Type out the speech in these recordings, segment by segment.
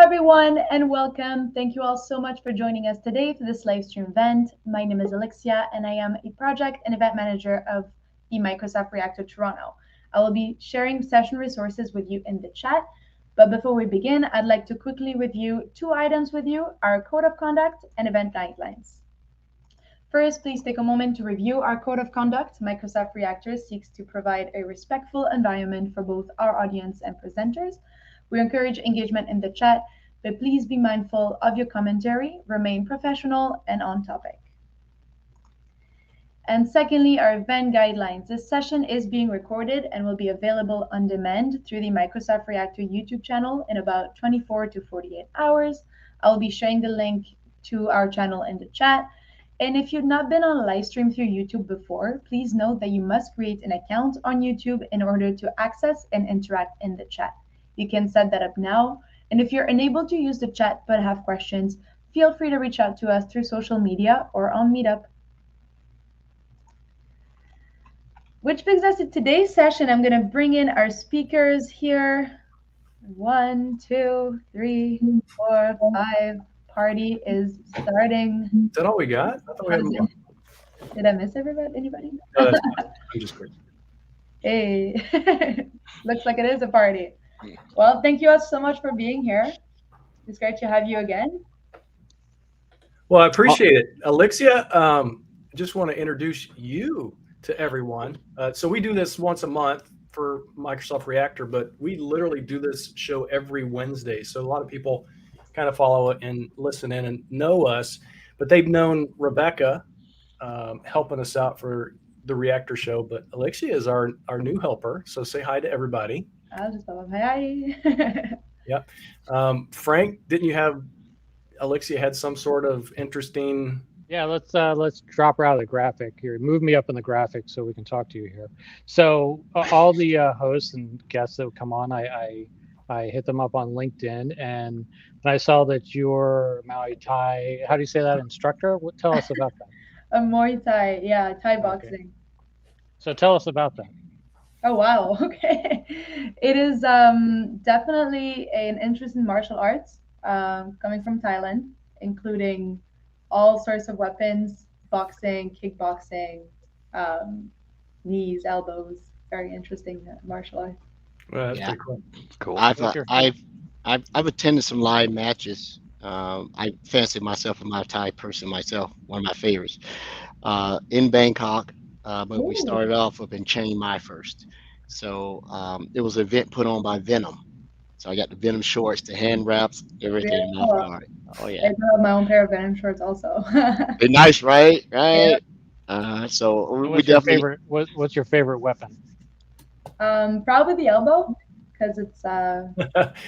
everyone, and welcome. Thank you all so much for joining us today for this live stream event. My name is Alexia, and I am a project and event manager of the Microsoft Reactor Toronto. I will be sharing session resources with you in the chat. But before we begin, I'd like to quickly review two items with you, our code of conduct and event guidelines. First, please take a moment to review our code of conduct. Microsoft Reactor seeks to provide a respectful environment for both our audience and presenters. We encourage engagement in the chat, but please be mindful of your commentary, remain professional and on topic. And secondly, our event guidelines. This session is being recorded and will be available on demand through the Microsoft Reactor YouTube channel in about 24 to 48 hours. I'll be sharing the link to our channel in the chat. And if you've not been on a live stream through YouTube before, please note that you must create an account on YouTube in order to access and interact in the chat. You can set that up now. And if you're unable to use the chat but have questions, feel free to reach out to us through social media or on Meetup. Which brings us to today's session. I'm going to bring in our speakers here. 1, 2, 3, 4, 5. Party is starting. Is that all we got? I thought we had more. Did I miss everybody? Anybody? No, that's fine. I'm just crazy. Hey, looks like it is a party. Well, thank you all so much for being here. It's great to have you again. Well, I appreciate it. Alexia, just want to introduce you to everyone. So we do this once a month for Microsoft Reactor, but we literally do this show every Wednesday. So a lot of people kind of follow it and listen in and know us, but they've known Rebecca helping us out for the Reactor show. But Alexia is our new helper. So say hi to everybody. I'll just tell them hi. Yep. Frank, didn't you have Alexia had some sort of interesting? Yeah, let's drop her out of the graphic here. Move me up in the graphic so we can talk to you here. So all the hosts and guests that would come on, I hit them up on LinkedIn, and I saw that you're Muay Thai. How do you say that, instructor? Tell us about that. A Muay Thai, yeah, Thai boxing. Okay. So tell us about that. Oh wow, okay. It is definitely an interest in martial arts, coming from Thailand, including all sorts of weapons, boxing, kickboxing, knees, elbows. Very interesting martial arts. That's Yeah. pretty cool. I've attended some live matches. I fancy myself a Muay Thai person myself, one of my favorites. In Bangkok, but we started off up in Chiang Mai first. So it was an event put on by Venom. So I got the Venom shorts, the hand wraps, everything. Yeah. Oh I yeah. do have my own pair of Venom shorts also. They're nice, right? Right. Yeah. So we definitely. What's your favorite weapon? Probably the elbow, because it's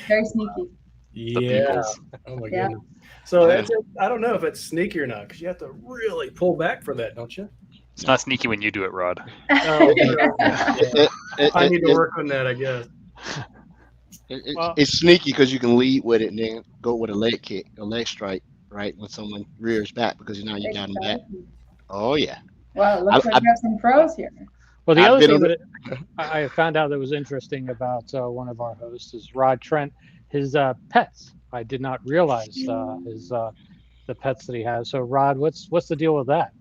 very sneaky. Yeah. Oh my Yeah. goodness. So that's I don't know if it's sneaky or not, because you have to really pull back for that, don't you? It's not sneaky when you do it, Rod. Oh, I need to work on that, I guess. It's sneaky because you can lead with it and then go with a leg kick, a leg strike, right? When someone rears back, because now you got them back. Oh yeah. Wow, looks like you have some pros here. Well, the other thing that I found out that was interesting about one of our hosts is Rod Trent, his pets. I did not realize the pets that he has. So Rod, what's the deal with that?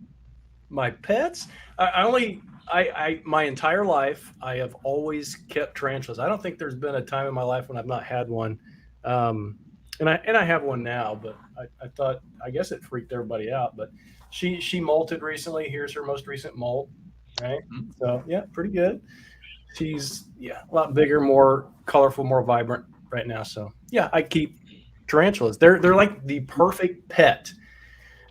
My pets? My entire life, I have always kept tarantulas. I don't think there's been a time in my life when I've not had one. And I have one now, but I thought, I guess it freaked everybody out. But she molted recently. Here's her most recent molt, right? Mm-hmm. So yeah, pretty good. She's a lot bigger, more colorful, more vibrant right now. So yeah, I keep tarantulas. They're like the perfect pet.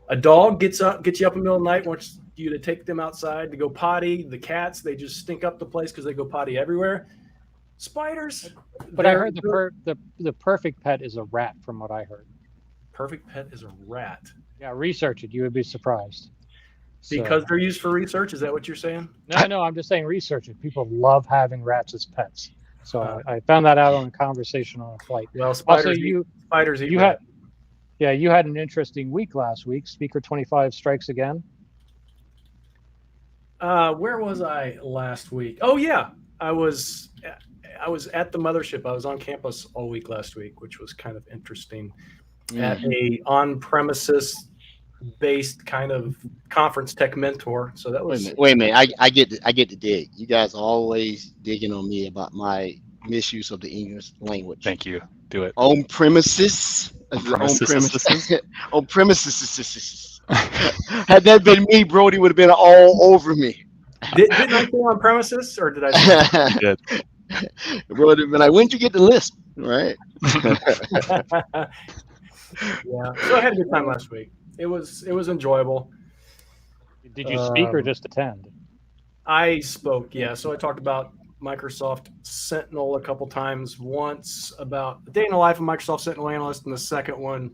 A dog gets you up in the middle of the night, wants you to take them outside to go potty. The cats, they just stink up the place because they go potty everywhere. Spiders. But I heard the perfect pet is a rat, from what I heard. Perfect pet is a rat. Yeah, research it. You would be surprised. Because they're used for research? Is that what you're saying? No, I'm just saying research it. People love having rats as pets. So I found that out on a conversation on a flight. Well, spiders eat rats. You had an interesting week last week. Speaker 25 strikes again. Where was I last week? Oh yeah, I was I was at the mothership. I was on campus all week last week, which was kind of interesting. At a on-premises based kind of conference, Tech Mentor. So that was. Wait a minute. I get to dig. You guys are always digging on me about my misuse of the English language. Thank you. Do it. On premises. On premises. Had that been me, Brodie would have been all over me. Didn't I say on premises, or did I say You did. Brodie would have been like, when did you get the list? Right. Yeah. So I had a good time last week. It was enjoyable. Did you speak or just attend? I spoke, yeah. So I talked about Microsoft Sentinel a couple times. Once about the day in the life of Microsoft Sentinel Analyst, and the second one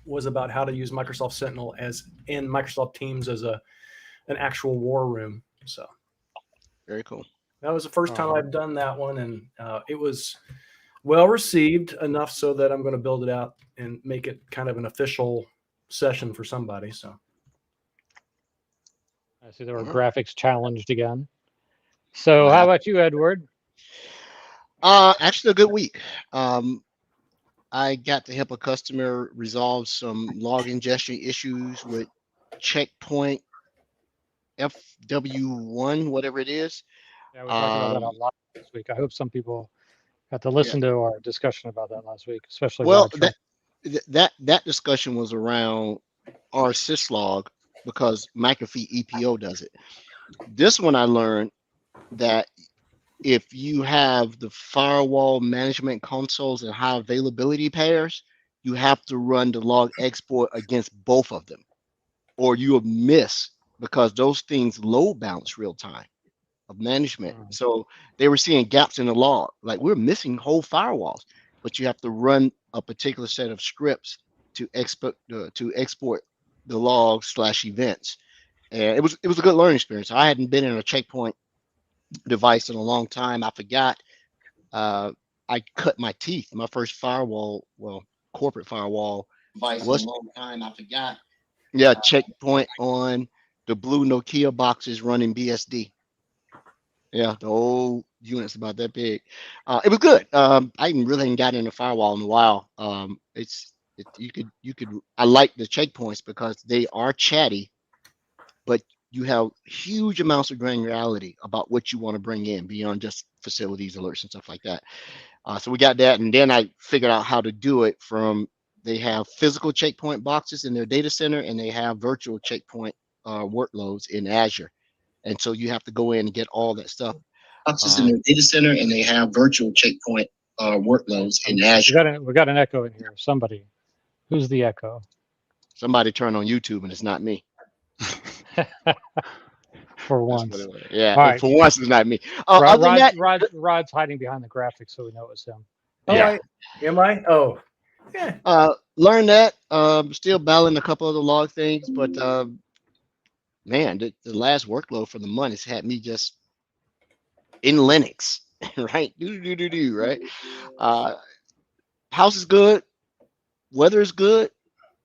was about how to use Microsoft Sentinel as in Microsoft Teams as an actual war room. So very cool. That was the first time I've done that one, and it was well received enough so that I'm going to build it out and make it kind of an official session for somebody. So I see there were graphics challenged again. So how about you, Edward? Actually a good week. I got to help a customer resolve some log ingestion issues with Checkpoint FW1, whatever it is. Yeah, we talked about that a lot this week. I hope some people got to listen to our discussion about that last week, especially. Well, that discussion was around our syslog because McAfee EPO does it. This one I learned that if you have the firewall management consoles and high availability pairs, you have to run the log export against both of them, or you will miss, because those things load balance real time of management. So they were seeing gaps in the log, like we're missing whole firewalls, but you have to run a particular set of scripts to export the logs/events. And it was a good learning experience. I hadn't been in a Checkpoint device in a long time. I forgot. I cut my teeth. My first firewall, corporate firewall device was in a long time. I forgot. Yeah, Checkpoint on the blue Nokia boxes running BSD. Yeah, the old units about that big. It was good. I really hadn't gotten in a firewall in a while. You could. I like the checkpoints because they are chatty, but you have huge amounts of granularity about what you want to bring in beyond just facilities alerts and stuff like that. So we got that, and then I figured out how to do it from. They have physical checkpoint boxes in their data center, and they have virtual checkpoint workloads in Azure. And so you have to go in and get all that stuff. Boxes in their data center, and they have virtual checkpoint workloads in Azure. We got an echo in here. Somebody, who's the echo? Somebody turn on YouTube, and it's not me. For once, yeah. Right. For once, it's not me. Rod's hiding behind the graphics, so we know it's him. Yeah. Am I? Oh, yeah. Learn that. Still battling a couple of the log things, but man, the last workload for the month has had me just in Linux, right? Right? House is good. Weather is good.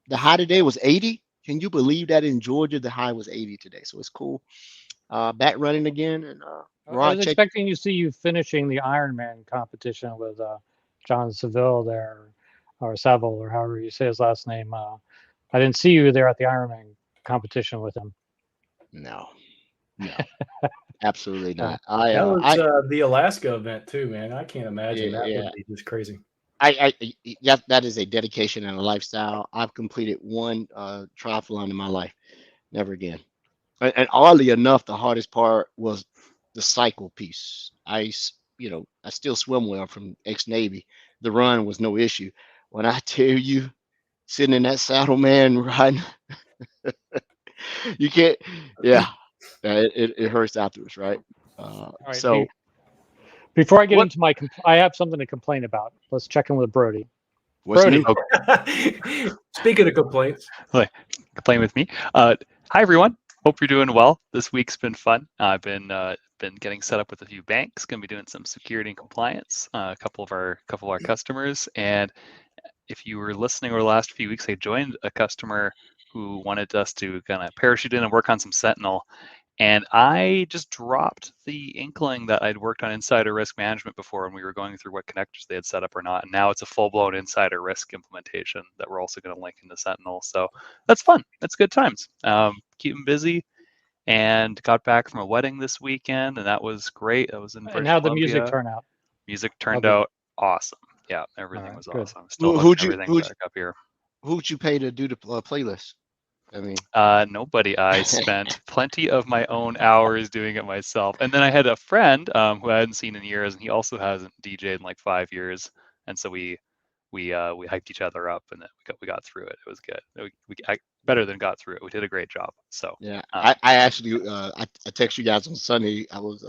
The high today was 80. Can you believe that in Georgia, the high was 80 today? So it's cool. Back running again. And I was expecting to see you finishing the Ironman competition with John Seville there, or Saville, or however you say his last name. I didn't see you there at the Ironman competition with him. No, absolutely not. That was the Alaska event too, man. I can't imagine that would be just crazy. That is a dedication and a lifestyle. I've completed one triathlon in my life, never again. And oddly enough, the hardest part was the cycle piece. I still swim well from ex-Navy. The run was no issue. When I tell you, sitting in that saddle, man, riding, you can't. Yeah, it hurts afterwards, right? Right, so. Before I get into I have something to complain about. Let's check in with Brodie. Brodie. Speaking of complaints. Complain with me. Hi, everyone. Hope you're doing well. This week's been fun. I've been getting set up with a few banks. Going to be doing some security and compliance. A couple of our customers. And if you were listening over the last few weeks, I joined a customer who wanted us to kind of parachute in and work on some Sentinel. And I just dropped the inkling that I'd worked on insider risk management before, and we were going through what connectors they had set up or not. And now it's a full-blown insider risk implementation that we're also going to link into Sentinel. So that's fun. That's good times. Keep them busy. And got back from a wedding this weekend, and that was great. That was in British And how'd the Columbia. music turn out? Music turned out awesome. Yeah, everything was good. awesome. Still hooking everything back up here. Who'd you pay to do the playlist? I mean, nobody. I spent plenty of my own hours doing it myself, and then I had a friend who I hadn't seen in years, and he also hasn't DJ'd in like 5 years, and so we hyped each other up, and then we got through it. It was good. I better than got through it. We did a great job. So yeah, I actually I texted you guys on Sunday. I was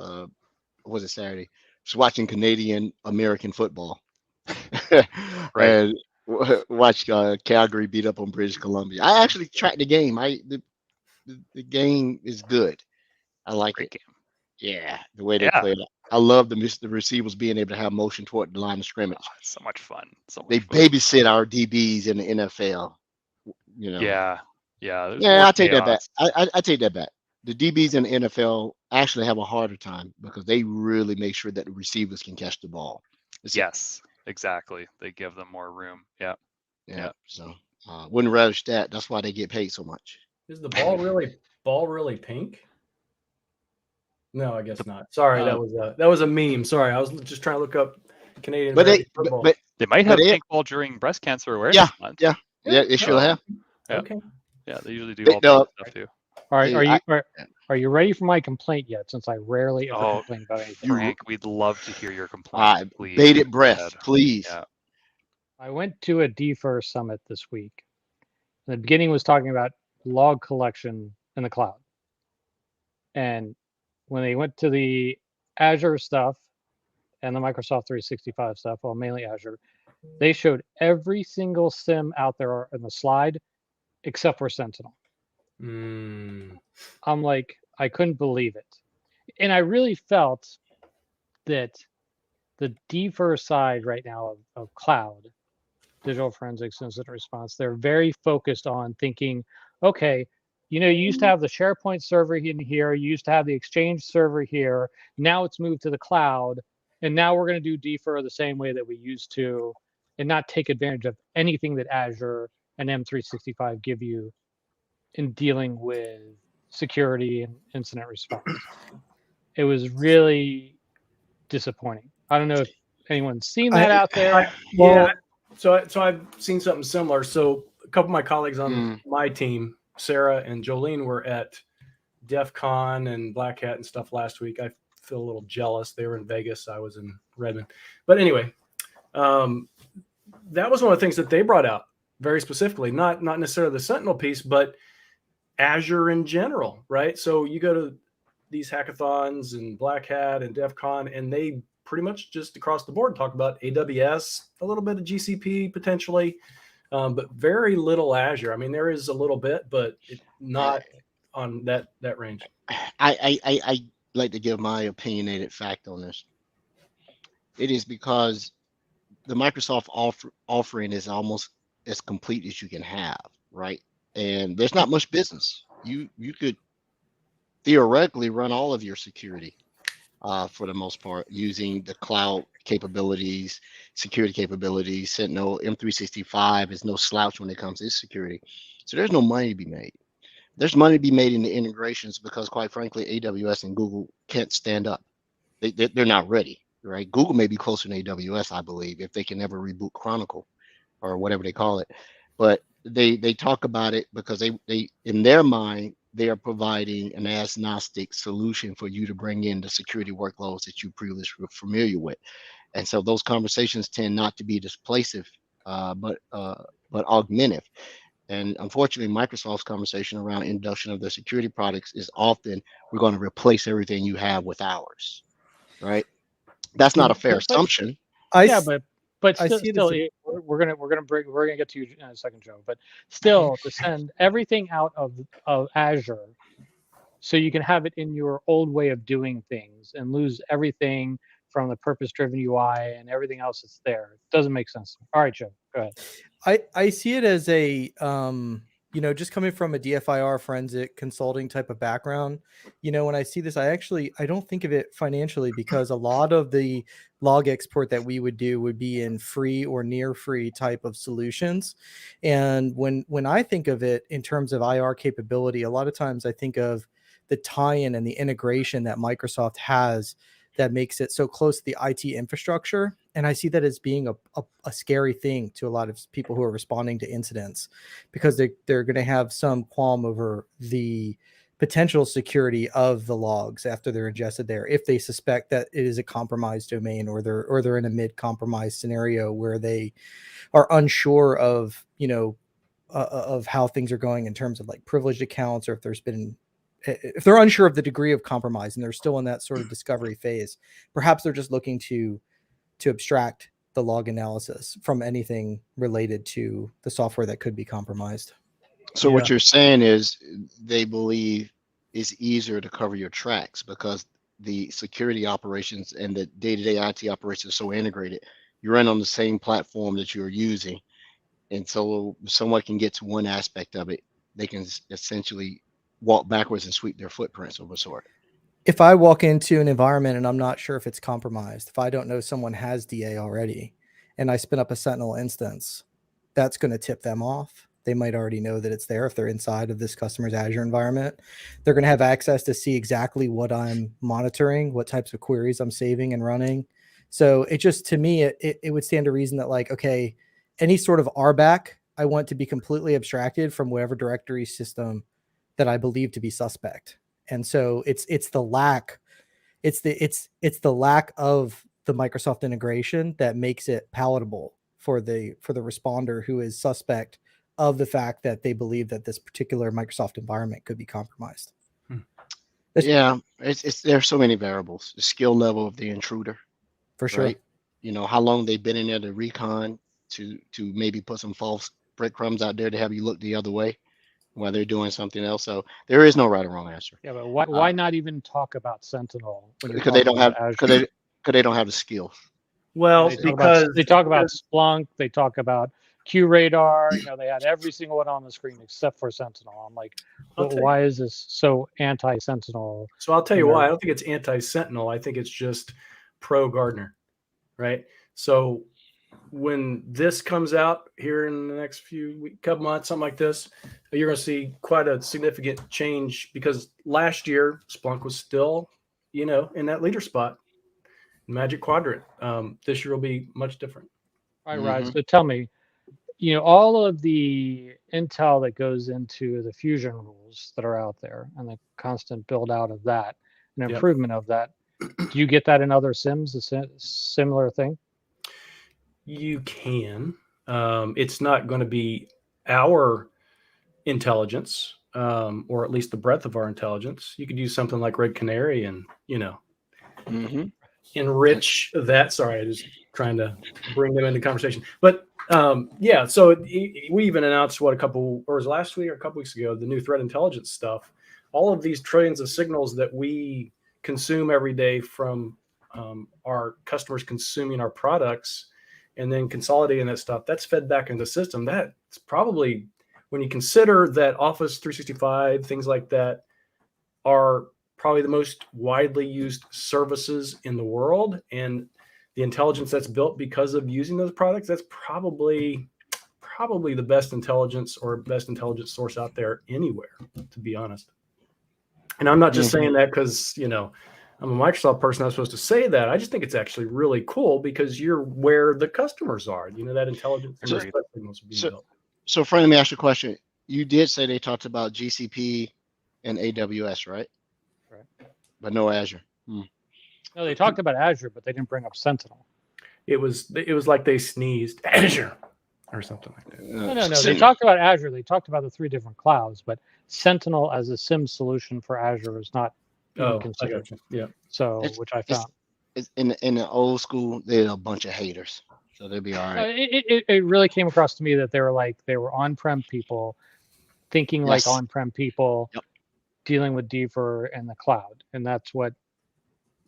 it Saturday? I was watching Canadian American football. Right. And watch Calgary beat up on British Columbia. I actually tracked the game. The game is good. I like Great it. game. Yeah, the way they played. I love the receivers being able to have motion toward the line of scrimmage. Oh, it's so much fun. They babysit our DBs in the NFL. You know. Yeah. I take that back. I take that back. The DBs in the NFL actually have a harder time because they really make sure that the receivers can catch the ball. Yes, exactly. They give them more room. Yeah. So wouldn't relish that. That's why they get paid so much. Is the ball really pink? No, I guess not. Sorry, that was a meme. Sorry, I was just trying to look up Canadian football. But they might have pink ball during breast cancer awareness month. Yeah, they sure have. Yeah. Okay. Yeah, they usually do all that stuff too. All right, are you ready for my complaint yet? Since I rarely ever complain about anything. Frank, we'd love to hear your complaint. Please. Bated breath, please. Yeah. I went to a DFIR summit this week. The beginning was talking about log collection in the cloud. And when they went to the Azure stuff and the Microsoft 365 stuff, well, mainly Azure, they showed every single SIM out there in the slide except for Sentinel. I'm like, I couldn't believe it. And I really felt that the DFIR side right now of cloud, digital forensics, incident response, they're very focused on thinking, okay, you used to have the SharePoint server in here, you used to have the Exchange server here, now it's moved to the cloud, and now we're going to do DFIR the same way that we used to, and not take advantage of anything that Azure and M365 give you in dealing with security and incident response. It was really disappointing. I don't know if anyone's seen that out there. So I've seen something similar. So a couple of my colleagues on my team, Sarah and Jolene, were at DEF CON and Black Hat and stuff last week. I feel a little jealous. They were in Vegas. I was in Redmond. But anyway, that was one of the things that they brought out very specifically, not necessarily the Sentinel piece, but Azure in general, right? So you go to these hackathons and Black Hat and DEF CON, and they pretty much just across the board talk about AWS, a little bit of GCP potentially, but very little Azure. I mean, there is a little bit, but not on that range. I like to give my opinionated fact on this. It is because the Microsoft offering is almost as complete as you can have, right? And there's not much business. You could theoretically run all of your security for the most part using the cloud capabilities, security capabilities. Sentinel M365 is no slouch when it comes to security. So there's no money to be made. There's money to be made in the integrations because, quite frankly, AWS and Google can't stand up. They're not ready, right? Google may be closer than AWS, I believe, if they can ever reboot Chronicle or whatever they call it. But they talk about it because they in their mind, they are providing an agnostic solution for you to bring in the security workloads that you previously were familiar with. And so those conversations tend not to be displacive, but augmentative. And unfortunately, Microsoft's conversation around induction of their security products is often, we're going to replace everything you have with ours, right? That's not a fair assumption. But still, we're gonna get to you in a second, Joe. But still, to send everything out of Azure, so you can have it in your old way of doing things and lose everything from the purpose-driven UI and everything else that's there. It doesn't make sense. All right, Joe, go ahead. I see it as a just coming from a DFIR forensic consulting type of background, when I see this, I don't think of it financially, because a lot of the log export that we would do would be in free or near free type of solutions. And when I think of it in terms of IR capability, a lot of times I think of the tie-in and the integration that Microsoft has that makes it so close to the IT infrastructure. And I see that as being a scary thing to a lot of people who are responding to incidents, because they're going to have some qualm over the potential security of the logs after they're ingested there, if they suspect that it is a compromised domain, or they're in a mid-compromised scenario where they are unsure of, of how things are going in terms of like privileged accounts, or if they're unsure of the degree of compromise and they're still in that sort of discovery phase. Perhaps they're just looking to abstract the log analysis from anything related to the software that could be compromised. So what you're saying is they believe it's easier to cover your tracks because the security operations and the day-to-day IT operations are so integrated. You run on the same platform that you're using. And so if someone can get to one aspect of it, they can essentially walk backwards and sweep their footprints of a sort. If I walk into an environment and I'm not sure if it's compromised, if I don't know someone has DA already, and I spin up a Sentinel instance, that's going to tip them off. They might already know that it's there if they're inside of this customer's Azure environment. They're going to have access to see exactly what I'm monitoring, what types of queries I'm saving and running. So it just, to me, it would stand to reason that, like, okay, any sort of RBAC, I want to be completely abstracted from whatever directory system that I believe to be suspect. And so it's the lack of the Microsoft integration that makes it palatable for the responder who is suspect of the fact that they believe that this particular Microsoft environment could be compromised. There's so many variables. The skill level of the intruder, for sure. Right? How long they've been in there to recon, to maybe put some false breadcrumbs out there to have you look the other way while they're doing something else. So there is no right or wrong answer. Yeah, but why not even talk about Sentinel? Because they don't have the skill. Well, they talk about Splunk, they talk about QRadar. They had every single one on the screen except for Sentinel. I'm like, why is this so anti-Sentinel? So I'll tell you why. I don't think it's anti-Sentinel. I think it's just pro-Gartner, right? So when this comes out here in the next couple months, something like this, you're going to see quite a significant change, because last year Splunk was still, in that leader spot, Magic Quadrant. This year will be much different. All right, Rod. So tell me, all of the intel that goes into the fusion rules that are out there and the constant build out of that and improvement of that, do you get that in other SIMs, a similar thing? You can. It's not going to be our intelligence, or at least the breadth of our intelligence. You could use something like Red Canary and, enrich that. Sorry, I was trying to bring them into conversation. But so we even announced last week or a couple weeks ago, the new threat intelligence stuff. All of these trillions of signals that we consume every day from our customers consuming our products, and then consolidating that stuff, that's fed back into the system. That's probably, when you consider that Office 365, things like that are probably the most widely used services in the world, and the intelligence that's built because of using those products, that's probably the best intelligence source out there anywhere, to be honest. And I'm not just saying that because, I'm a Microsoft person. I'm supposed to say that. I just think it's actually really cool because you're where the customers are. That intelligence signals are being built. So, Frank, let me ask you a question. You did say they talked about GCP and AWS, right? Right. But no Azure. No, they talked about Azure, but they didn't bring up Sentinel. It was like they sneezed Azure or something like that. No. They talked about Azure. They talked about the 3 different clouds, but Sentinel as a SIM solution for Azure is not considered. Yeah. So, which I found. In the old school, they're a bunch of haters, so they'll be all right. It really came across to me that they were on-prem people thinking like on-prem people, dealing with deeper in the cloud, and that's what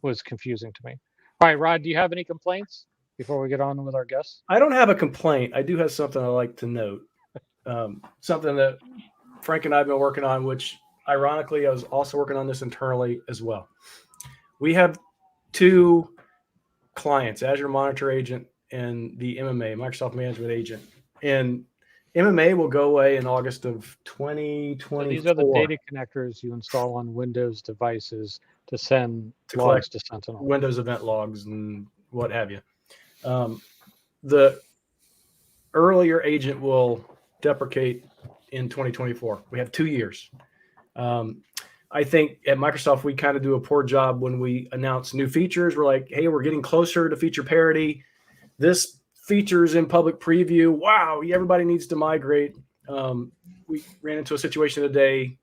was confusing to me. All right, Rod, do you have any complaints before we get on with our guests? I don't have a complaint. I do have something I like to note. Something that Frank and I have been working on, which ironically, I was also working on this internally as well. We have two clients, Azure Monitor Agent and the MMA, Microsoft Management Agent. And MMA will go away in August of 2024. So these are the data connectors you install on Windows devices to send to logs collect to Sentinel. Windows event logs and what have you. The earlier agent will deprecate in 2024. We have 2 years. I think at Microsoft, we kind of do a poor job when we announce new features. We're like, hey, we're getting closer to feature parity. This feature's in public preview. Wow, everybody needs to migrate. We ran into a situation today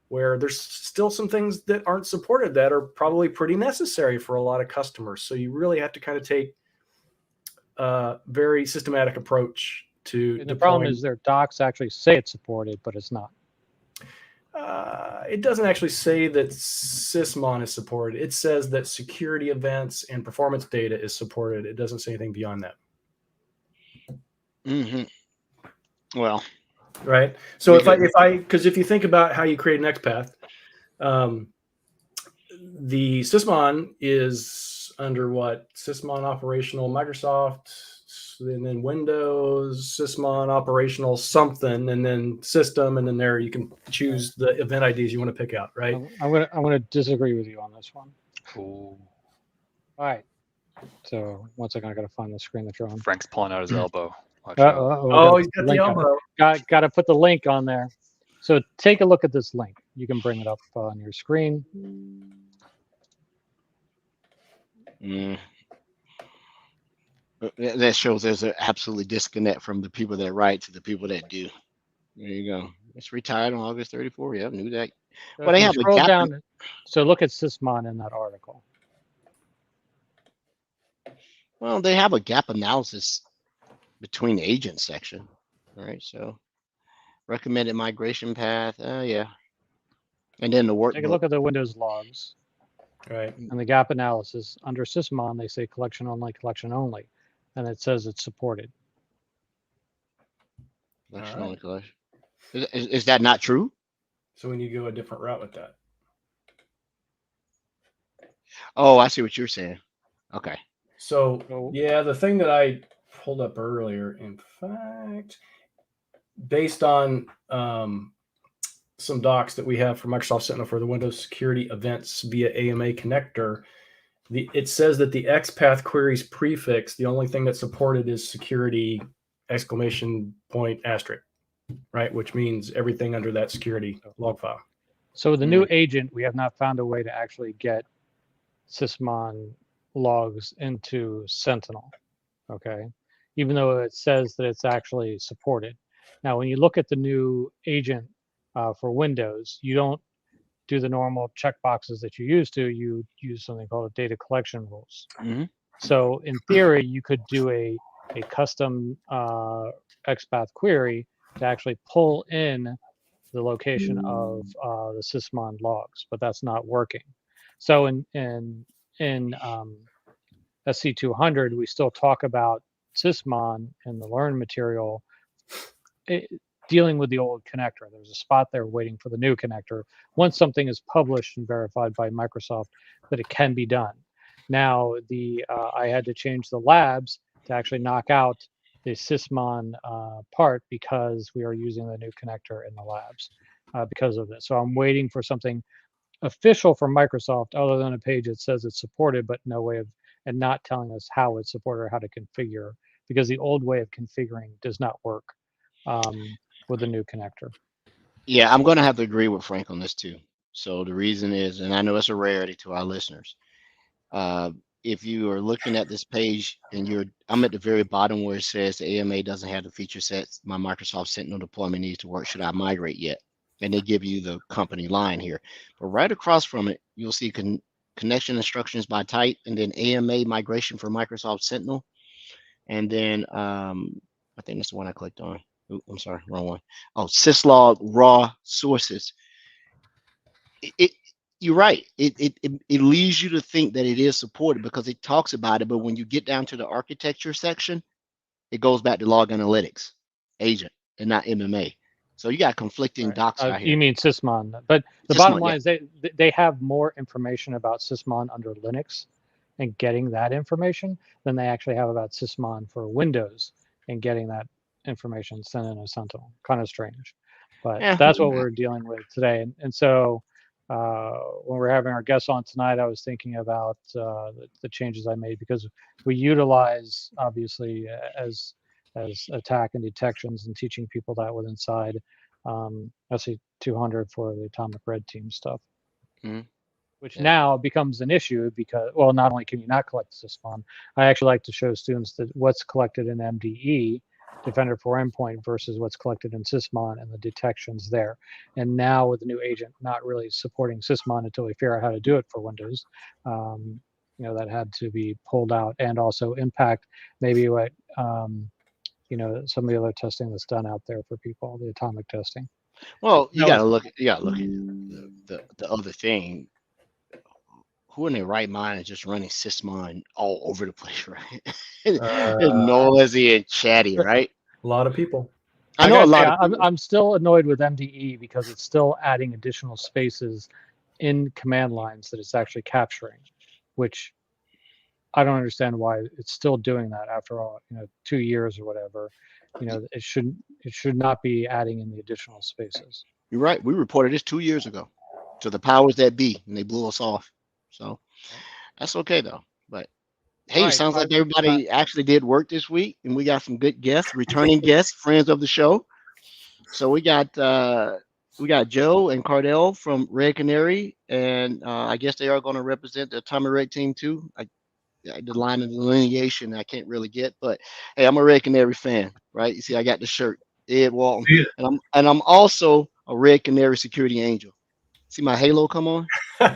where there's still some things that aren't supported that are probably pretty necessary for a lot of customers. So you really have to kind of take a very systematic approach to And the problem is their docs actually say it's supported, but it's not. It doesn't actually say that Sysmon is supported. It says that security events and performance data is supported. It doesn't say anything beyond that. Mm-hmm. Well, right. So because if you think about how you create an XPath, the Sysmon is under what? Sysmon operational Microsoft, and then Windows, Sysmon operational something, and then system, and then there you can choose the event IDs you want to pick out, right? I'm gonna disagree with you on this one. Cool. All right. So one second, I gotta find the screen that you're on. Frank's pulling out his elbow. Watch out. Oh, he's got the elbow. Got to put the link on there. So take a look at this link. You can bring it up on your screen. That shows there's an absolutely disconnect from the people that write to the people that do. There you go. It's retired on August 34. Yeah, knew that. So but they have scroll down. So look at Sysmon in that article. Well, they have a gap analysis between the agent section. All right, so recommended migration path. Yeah. And then the workbook. Take a look at the Windows logs. Right. And the gap analysis under Sysmon, they say collection only, and it says it's supported. Collection only, collection. Is that not true? So we need to go a different route with that. Oh, I see what you're saying. Okay. So yeah, the thing that I pulled up earlier, in fact, based on some docs that we have for Microsoft Sentinel for the Windows security events via AMA connector, it says that the XPath queries prefix, the only thing that's supported is security ! Right? Which means everything under that security log file. So with the new agent, we have not found a way to actually get Sysmon logs into Sentinel, okay? Even though it says that it's actually supported. Now, when you look at the new agent for Windows, you don't do the normal checkboxes that you used to. You use something called data collection rules. Mm-hmm. So in theory, you could do a custom XPath query to actually pull in the location of the Sysmon logs, but that's not working. So in SC200, we still talk about Sysmon in the Learn material dealing with the old connector. There's a spot there waiting for the new connector. Once something is published and verified by Microsoft that it can be done. Now, I had to change the labs to actually knock out the Sysmon part because we are using the new connector in the labs because of this. So I'm waiting for something official from Microsoft other than a page that says it's supported, but no way of, and not telling us how it's supported or how to configure, because the old way of configuring does not work with the new connector. Yeah, I'm going to have to agree with Frank on this too. So the reason is, and I know it's a rarity to our listeners, if you are looking at this page and I'm at the very bottom where it says the AMA doesn't have the feature sets my Microsoft Sentinel deployment needs to work, should I migrate yet? And they give you the company line here. But right across from it, you'll see connection instructions by type, and then AMA migration for Microsoft Sentinel. And then I think that's the one I clicked on. Ooh, I'm sorry, wrong one. Oh, Syslog Raw Sources. You're right. It leads you to think that it is supported because it talks about it. But when you get down to the architecture section, it goes back to log analytics agent and not MMA. So you got conflicting Right. docs out You here. mean Sysmon, but the Sysmon, bottom line yeah. is they have more information about Sysmon under Linux and getting that information than they actually have about Sysmon for Windows and getting that information sent in a Sentinel. Kind of strange, but Yeah. that's what we're dealing with today. And so when we're having our guests on tonight, I was thinking about the changes I made, because we utilize, obviously, as attack and detections and teaching people that with inside SC 200 for the Atomic Red Team stuff, which now becomes an issue because, well, not only can you not collect Sysmon, I actually like to show students that what's collected in MDE, Defender for Endpoint, versus what's collected in Sysmon and the detections there. And now with the new agent not really supporting Sysmon until we figure out how to do it for Windows, you know, that had to be pulled out, and also impact maybe what, you know, some of the other testing that's done out there for people, the atomic testing. Well, you gotta look at the other thing. Who in their right mind is just running Sysmon all over the place, right? Noisy and chatty, right? A lot of people. I know a lot of people. I'm still annoyed with MDE because it's still adding additional spaces in command lines that it's actually capturing, which I don't understand why it's still doing that after all, you know, 2 years or whatever. You know, it should not be adding in the additional spaces. You're right. We reported this 2 years ago to the powers that be, and they blew us off. So that's okay though. But hey, Right, sounds like everybody actually did work this week, and we got some good guests, returning guests, friends of the show. So we got Joe and Cardell from Red Canary, and I guess they are going to represent the Atomic Red Team too. The line of delineation I can't really get, but hey, I'm a Red Canary fan, right? You see, I got the shirt, Ed Walton, and I'm also a Red Canary security angel. See my halo come on? There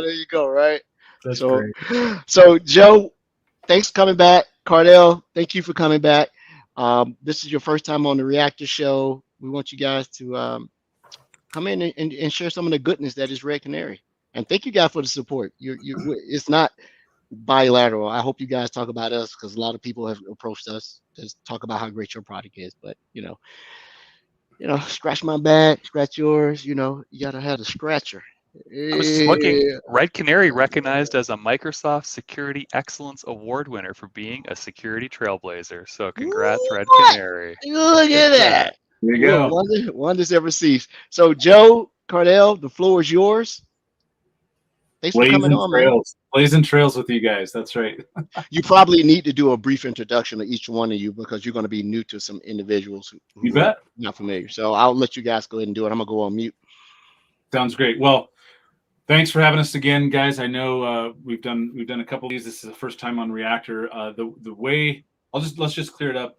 you go, right? That's great. So Joe, thanks for coming back. Cardell, thank you for coming back. This is your first time on the Reactor show. We want you guys to come in and share some of the goodness that is Red Canary. And thank you guys for the support. It's not bilateral. I hope you guys talk about us, because a lot of people have approached us to talk about how great your product is. But you know, scratch my back, scratch yours. You know, you gotta have a scratcher. I was just looking. Red Canary recognized as a Microsoft Security Excellence Award winner for being a security trailblazer. So congrats, Red Canary. Look at that. There you go. Wonders ever cease. So Joe, Cardell, the floor is yours. Thanks for coming on, man. Blazing trails with you guys. That's right. You probably need to do a brief introduction of each one of you, because you're going to be new to some individuals who are not familiar. So I'll let you guys go ahead and do it. I'm going to go on mute. Sounds great. Well, thanks for having us again, guys. I know we've done a couple of these. This is the first time on Reactor. The way let's just clear it up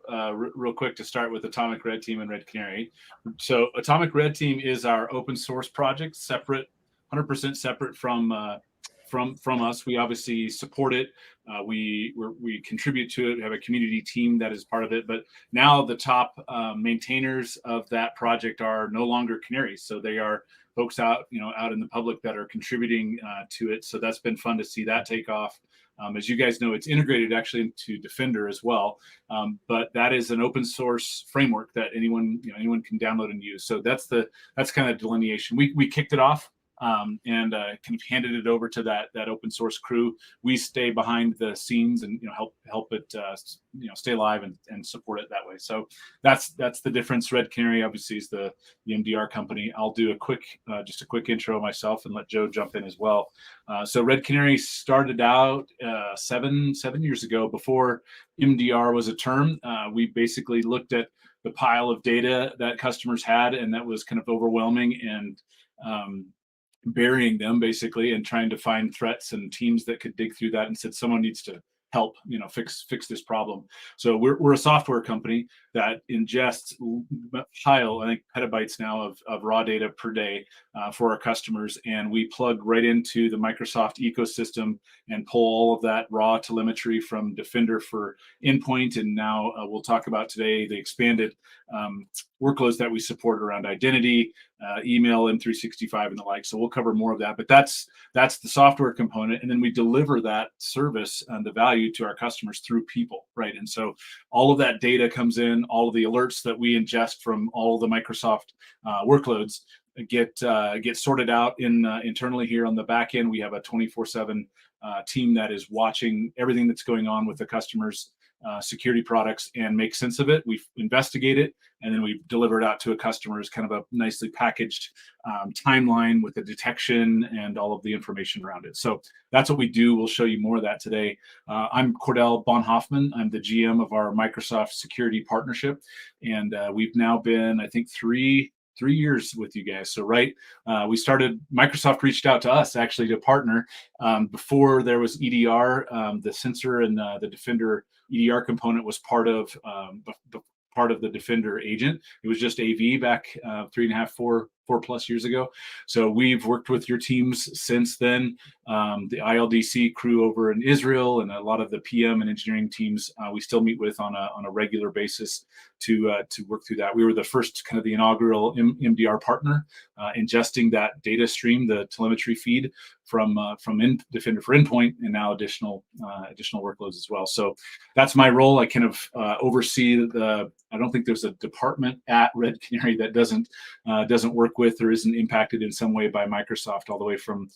real quick to start with Atomic Red Team and Red Canary. So Atomic Red Team is our open source project, separate, 100% separate from us. We obviously support it. We contribute to it. We have a community team that is part of it. But now the top maintainers of that project are no longer Canaries. So they are folks out in the public that are contributing to it. So that's been fun to see that take off. As you guys know, it's integrated actually into Defender as well. But that is an open source framework that anyone can download and use. So that's kind of delineation. We kicked it off. And kind of handed it over to that open source crew. We stay behind the scenes and help it stay alive and support it that way. So that's the difference. Red Canary obviously is the MDR company. I'll do a quick intro myself and let Joe jump in as well. So Red Canary started out 7 years ago, before MDR was a term. We basically looked at the pile of data that customers had, and that was kind of overwhelming, and burying them basically, and trying to find threats and teams that could dig through that, and said someone needs to help fix this problem. So we're a software company that ingests I think petabytes now of raw data per day for our customers, and we plug right into the Microsoft ecosystem and pull all of that raw telemetry from Defender for Endpoint, and now we'll talk about today the expanded workloads that we support around identity, email, M365, and the like. So we'll cover more of that. But that's the software component, and then we deliver that service and the value to our customers through people, right? And so all of that data comes in, all of the alerts that we ingest from all of the Microsoft workloads get sorted out internally here on the back end. We have a 24/7 team that is watching everything that's going on with the customers' security products and make sense of it. We investigate it, and then we deliver it out to a customer as kind of a nicely packaged timeline with the detection and all of the information around it. So that's what we do. We'll show you more of that today. I'm Cordell Bonhoffman. I'm the GM of our Microsoft Security Partnership, and we've now been, I think, three years with you guys. So Microsoft reached out to us actually to partner before there was EDR. The sensor and the Defender EDR component was part of the Defender agent. It was just AV back 3.5, 4+ years ago. So we've worked with your teams since then. The ILDC crew over in Israel and a lot of the PM and engineering teams we still meet with on a regular basis to work through that. We were the first kind of the inaugural MDR partner, ingesting that data stream, the telemetry feed from Defender for Endpoint, and now additional workloads as well. So that's my role. I kind of oversee I don't think there's a department at Red Canary that doesn't work with or isn't impacted in some way by Microsoft, all the way from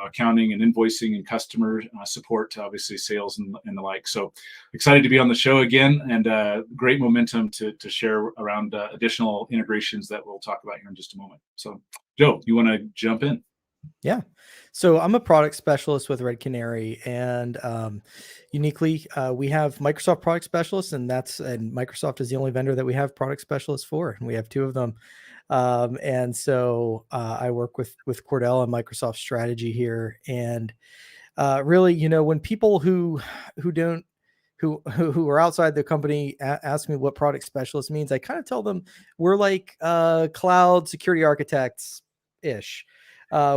accounting and invoicing and customer support to obviously sales and the like. So excited to be on the show again, and great momentum to share around additional integrations that we'll talk about here in just a moment. So Joe, you want to jump in? Yeah. So I'm a product specialist with Red Canary, and uniquely, we have Microsoft product specialists, and Microsoft is the only vendor that we have product specialists for, and we have 2 of them. And so I work with Cordell on Microsoft strategy here, and really, when people who are outside the company ask me what product specialist means, I kind of tell them we're like cloud security architects ish.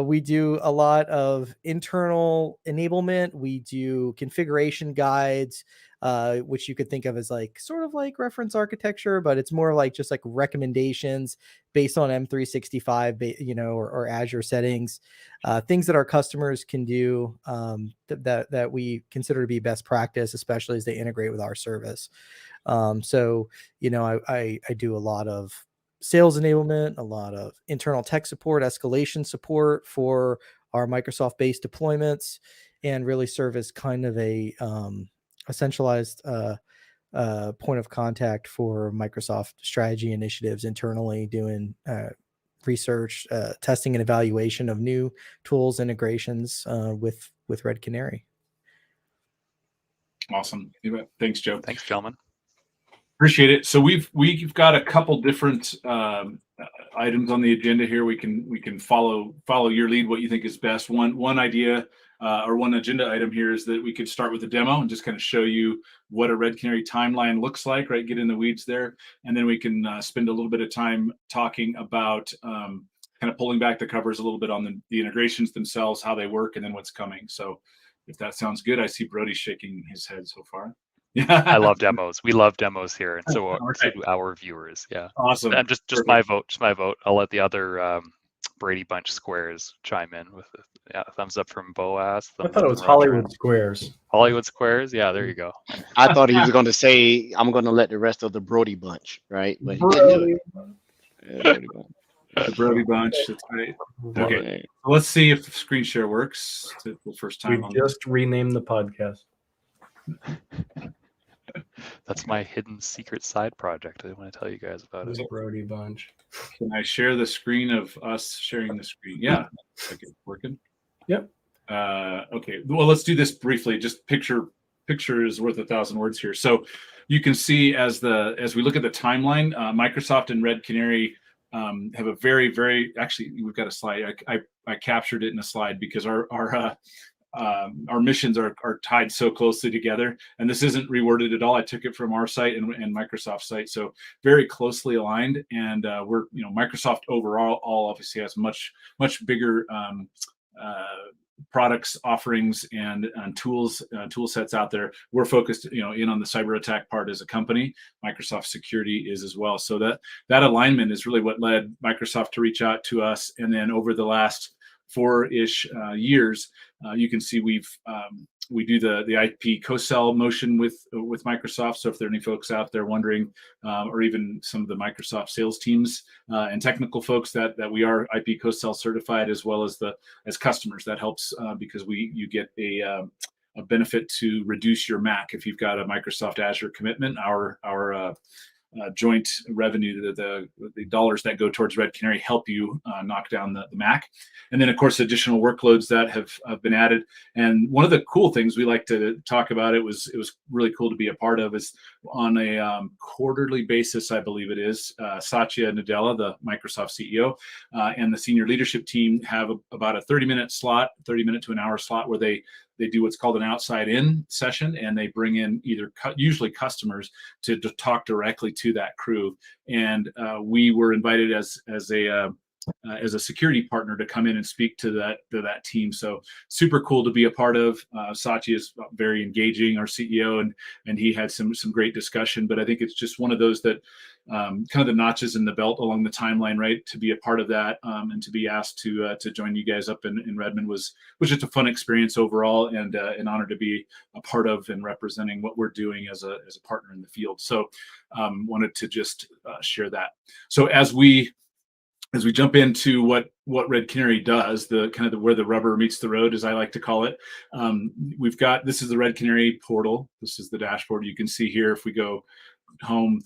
We do a lot of internal enablement. We do configuration guides, which you could think of as like sort of like reference architecture, but it's more like just like recommendations based on M365, or Azure settings, things that our customers can do that we consider to be best practice, especially as they integrate with our service. So I do a lot of sales enablement, a lot of internal tech support, escalation support for our Microsoft-based deployments, and really serve as kind of a centralized point of contact for Microsoft strategy initiatives internally, doing research, testing, and evaluation of new tools, integrations with Red Canary. Awesome. Thanks, Joe. Thanks, gentlemen. Appreciate it. So we've got a couple different items on the agenda here. We can follow your lead, what you think is best. One idea or one agenda item here is that we could start with a demo and just kind of show you what a Red Canary timeline looks like, right? Get in the weeds there, and then we can spend a little bit of time talking about kind of pulling back the covers a little bit on the integrations themselves, how they work, and then what's coming. So if that sounds good, I see Brodie shaking his head so far. Yeah, I love demos. We love demos here, and so do our viewers. Yeah, awesome. And just my vote. I'll let the other Brady Bunch squares chime in with a thumbs up from Boaz. I thought it was Hollywood Squares. Hollywood Squares. Yeah, there you go. I thought he was going to say, I'm going to let the rest of the Brodie Bunch, right? But Brodie. The Brodie Bunch. That's great. Okay, let's see if the screen share works. It's the first time. We just renamed the podcast. That's my hidden secret side project. I want to tell you guys about it. The Brodie Bunch. Can I share the screen of us sharing the screen? Yeah. Okay, working. Yep. Okay. Well, let's do this briefly. Just picture is worth 1,000 words here. So you can see as we look at the timeline, Microsoft and Red Canary have a very, very, actually, we've got a slide. I captured it in a slide because our missions are tied so closely together, and this isn't reworded at all. I took it from our site and Microsoft site, so very closely aligned. And we're, Microsoft overall obviously has much bigger products, offerings, and tools, tool sets out there. We're focused, in on the cyber attack part as a company. Microsoft Security is as well. So that alignment is really what led Microsoft to reach out to us. And then over the last 4-ish years, you can see we do the IP co-sell motion with Microsoft. So if there are any folks out there wondering, or even some of the Microsoft sales teams and technical folks that we are IP co-sell certified, as well as customers, that helps because you get a benefit to reduce your MAC if you've got a Microsoft Azure commitment. Our joint revenue, the dollars that go towards Red Canary help you knock down the MAC. And then, of course, additional workloads that have been added. And one of the cool things we like to talk about, it was really cool to be a part of, is on a quarterly basis, I believe it is, Satya Nadella, the Microsoft CEO, and the senior leadership team have about a 30-minute to an hour slot where they do what's called an outside-in session, and they bring in usually customers to talk directly to that crew. And we were invited as a security partner to come in and speak to that team. So super cool to be a part of. Satya is very engaging, our CEO, and he had some great discussion. But I think it's just one of those that kind of the notches in the belt along the timeline, right? To be a part of that and to be asked to join you guys up in Redmond was just a fun experience overall, and an honor to be a part of and representing what we're doing as a partner in the field. So wanted to just share that. So as we jump into what Red Canary does, the kind of where the rubber meets the road, as I like to call it, this is the Red Canary portal. This is the dashboard. You can see here, if we go home,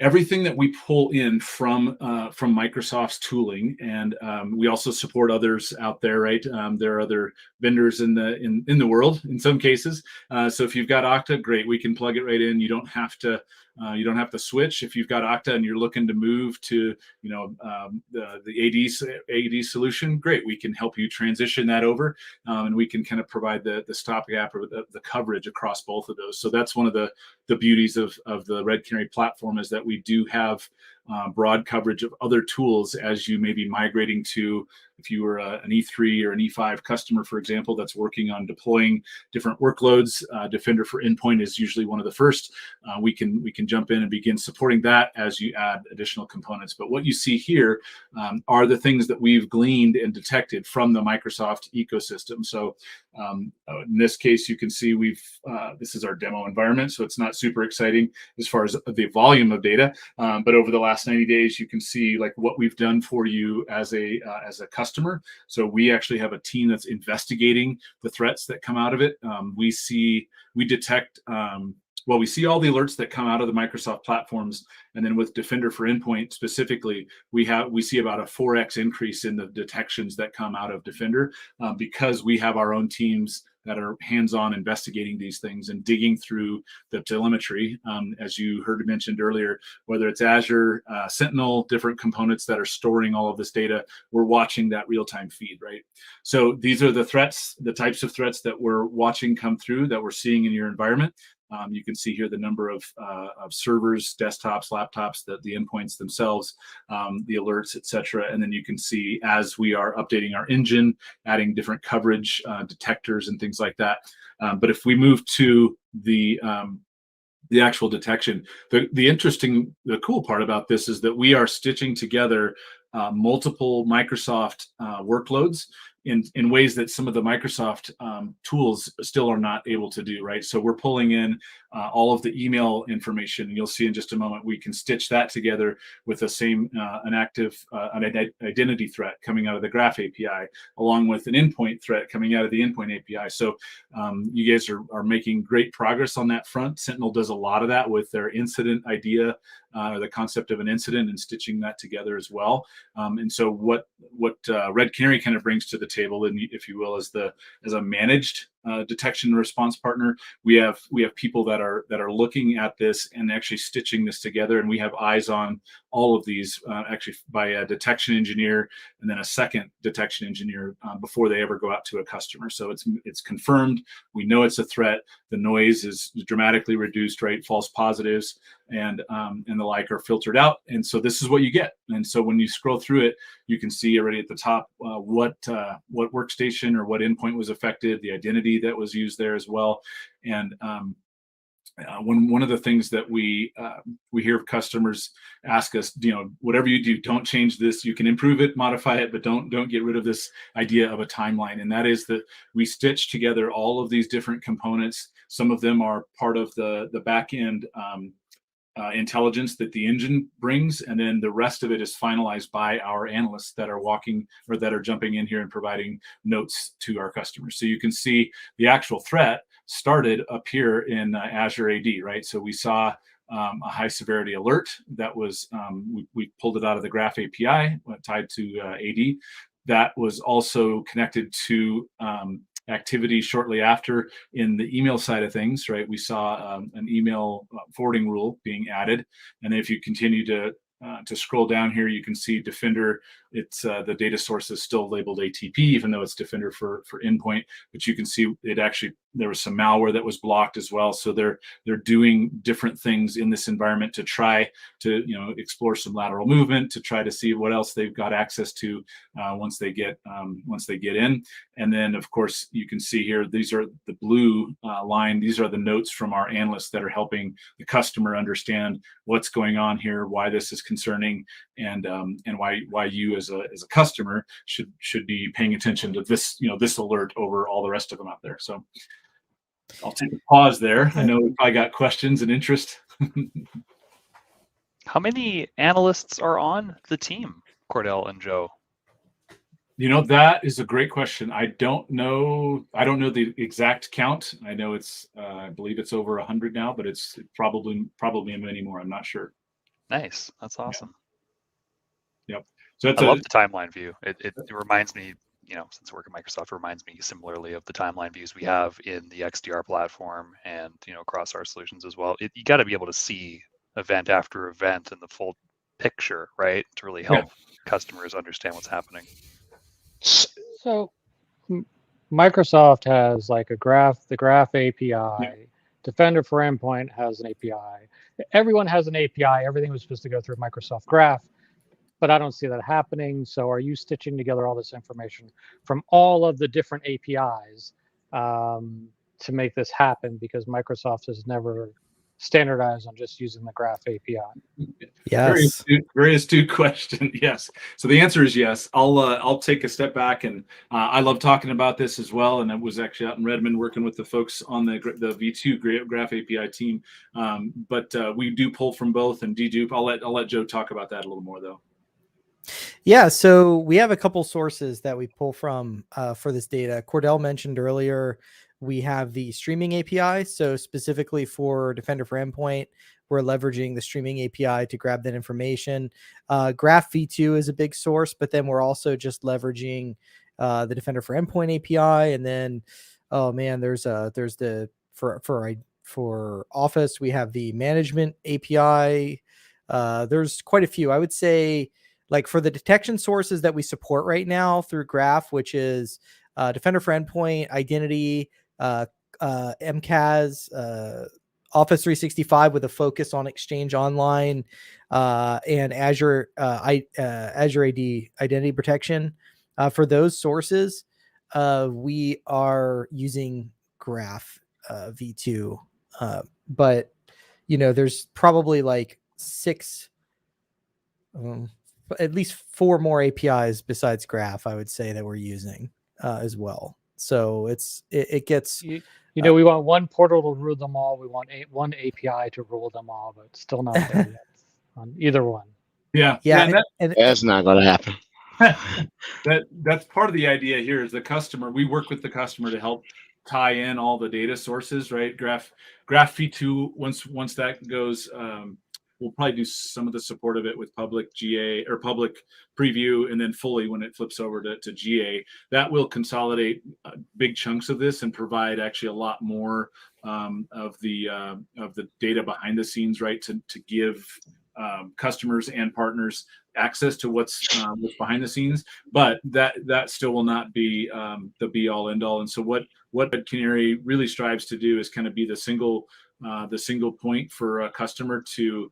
everything that we pull in from Microsoft's tooling, and we also support others out there, right? There are other vendors in the world in some cases. So if you've got Okta, great, we can plug it right in. You don't have to switch. If you've got Okta and you're looking to move to the AD solution, great, we can help you transition that over, and we can kind of provide the stopgap or the coverage across both of those. So that's one of the beauties of the Red Canary platform, is that we do have broad coverage of other tools as you may be migrating to, if you were an E3 or an E5 customer, for example, that's working on deploying different workloads. Defender for Endpoint is usually one of the first. We can jump in and begin supporting that as you add additional components. But what you see here are the things that we've gleaned and detected from the Microsoft ecosystem. So in this case, you can see this is our demo environment, so it's not super exciting as far as the volume of data. But over the last 90 days, you can see like what we've done for you as a customer. So we actually have a team that's investigating the threats that come out of it. We see all the alerts that come out of the Microsoft platforms, and then with Defender for Endpoint specifically, we see about a 4x increase in the detections that come out of Defender, because we have our own teams that are hands-on investigating these things and digging through the telemetry. As you heard mentioned earlier, whether it's Azure, Sentinel, different components that are storing all of this data, we're watching that real-time feed, right? So these are the threats, the types of threats that we're watching come through, that we're seeing in your environment. You can see here the number of servers, desktops, laptops, the endpoints themselves, the alerts, etc. And then you can see as we are updating our engine, adding different coverage detectors and things like that. But if we move to the actual detection, the cool part about this is that we are stitching together multiple Microsoft workloads in ways that some of the Microsoft tools still are not able to do, right? So we're pulling in all of the email information, and you'll see in just a moment, we can stitch that together with the same an identity threat coming out of the Graph API, along with an endpoint threat coming out of the Endpoint API. So you guys are making great progress on that front. Sentinel does a lot of that with their incident idea, or the concept of an incident, and stitching that together as well. And so what Red Canary kind of brings to the table, and if you will, as a managed detection and response partner, we have people that are looking at this and actually stitching this together, and we have eyes on all of these actually by a detection engineer and then a second detection engineer before they ever go out to a customer. So it's confirmed. We know it's a threat. The noise is dramatically reduced, right? False positives. and the like are filtered out. And so this is what you get. And so when you scroll through it, you can see already at the top what workstation or what endpoint was affected, the identity that was used there as well. And one of the things that we hear customers ask us, whatever you do, don't change this. You can improve it, modify it, but don't get rid of this idea of a timeline. And that is that we stitch together all of these different components. Some of them are part of the back end intelligence that the engine brings, and then the rest of it is finalized by our analysts that are jumping in here and providing notes to our customers. So you can see the actual threat started up here in Azure AD, right? So we saw a high severity alert that was, we pulled it out of the Graph API tied to AD. That was also connected to activity shortly after in the email side of things, right? We saw an email forwarding rule being added. And if you continue to scroll down here, you can see Defender. It's the data source is still labeled ATP, even though it's Defender for endpoint. But you can see it actually, there was some malware that was blocked as well. So they're doing different things in this environment to try to explore some lateral movement, to try to see what else they've got access to once they get in. And then of course you can see here, these are the blue line. These are the notes from our analysts that are helping the customer understand what's going on here, why this is concerning, and why you as a customer should be paying attention to this this alert over all the rest of them out there. So I'll take a pause there. I know we probably got questions and interest. How many analysts are on the team, Cordell and Joe? That is a great question. I don't know the exact count. I know it's I believe it's over 100 now, but it's probably many more. I'm not sure. Nice. That's awesome. Yep. So I love the timeline view. It reminds me, since I work at Microsoft, it reminds me similarly of the timeline views we have in the XDR platform and across our solutions as well. You got to be able to see event after event and the full picture, right, to really help customers understand what's happening. So Microsoft has like the Graph API. Defender for Endpoint has an API. Everyone has an API. Everything was supposed to go through Microsoft Graph, but I don't see that happening. So are you stitching together all this information from all of the different APIs to make this happen? Because Microsoft has never standardized on just using the Graph API. Yes. Very astute question. Yes. So the answer is yes. I'll take a step back, and I love talking about this as well. And I was actually out in Redmond working with the folks on the V2 Graph API team. But we do pull from both and dedupe. I'll let Joe talk about that a little more though. Yeah, so we have a couple sources that we pull from for this data. Cordell mentioned earlier, we have the streaming API. So specifically for Defender for Endpoint, we're leveraging the streaming API to grab that information. Graph V2 is a big source, but then we're also just leveraging the Defender for Endpoint API. And then, oh man, there's the for Office, we have the management API. There's quite a few. I would say, like for the detection sources that we support right now through Graph, which is Defender for Endpoint, Identity, MCAS, Office 365 with a focus on Exchange Online, and Azure AD Identity Protection. For those sources, we are using Graph V2, but there's probably like at least 4 more APIs besides Graph, I would say, that we're using as well. So it gets, we want one portal to rule them all. We want one API to rule them all, but still not there yet on either one. Yeah. That's not going to happen. That's part of the idea here is the customer. We work with the customer to help tie in all the data sources, right? Graph V2, once that goes, we'll probably do some of the support of it with public GA or public preview, and then fully when it flips over to GA. That will consolidate big chunks of this and provide actually a lot more of the data behind the scenes, right? To give customers and partners access to what's behind the scenes, but that still will not be the be all end all. And so what Canary really strives to do is kind of be the single the single point for a customer to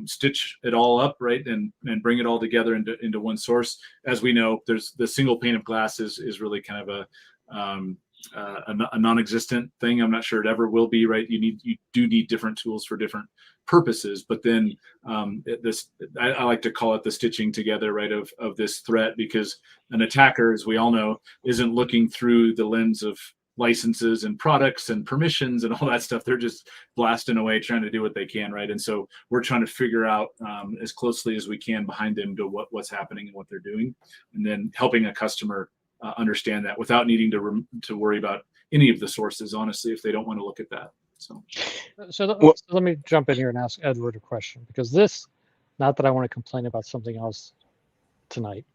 stitch it all up, right, and bring it all together into one source. As we know, there's the single pane of glass is really kind of a non-existent thing. I'm not sure it ever will be, right? You do need different tools for different purposes, but then I like to call it the stitching together, right, of this threat, because an attacker, as we all know, isn't looking through the lens of licenses and products and permissions and all that stuff. They're just blasting away trying to do what they can, right? And so we're trying to figure out as closely as we can behind them to what's happening and what they're doing, and then helping a customer understand that without needing to worry about any of the sources, honestly, if they don't want to look at that. So let me jump in here and ask Edward a question, because this, not that I want to complain about something else tonight,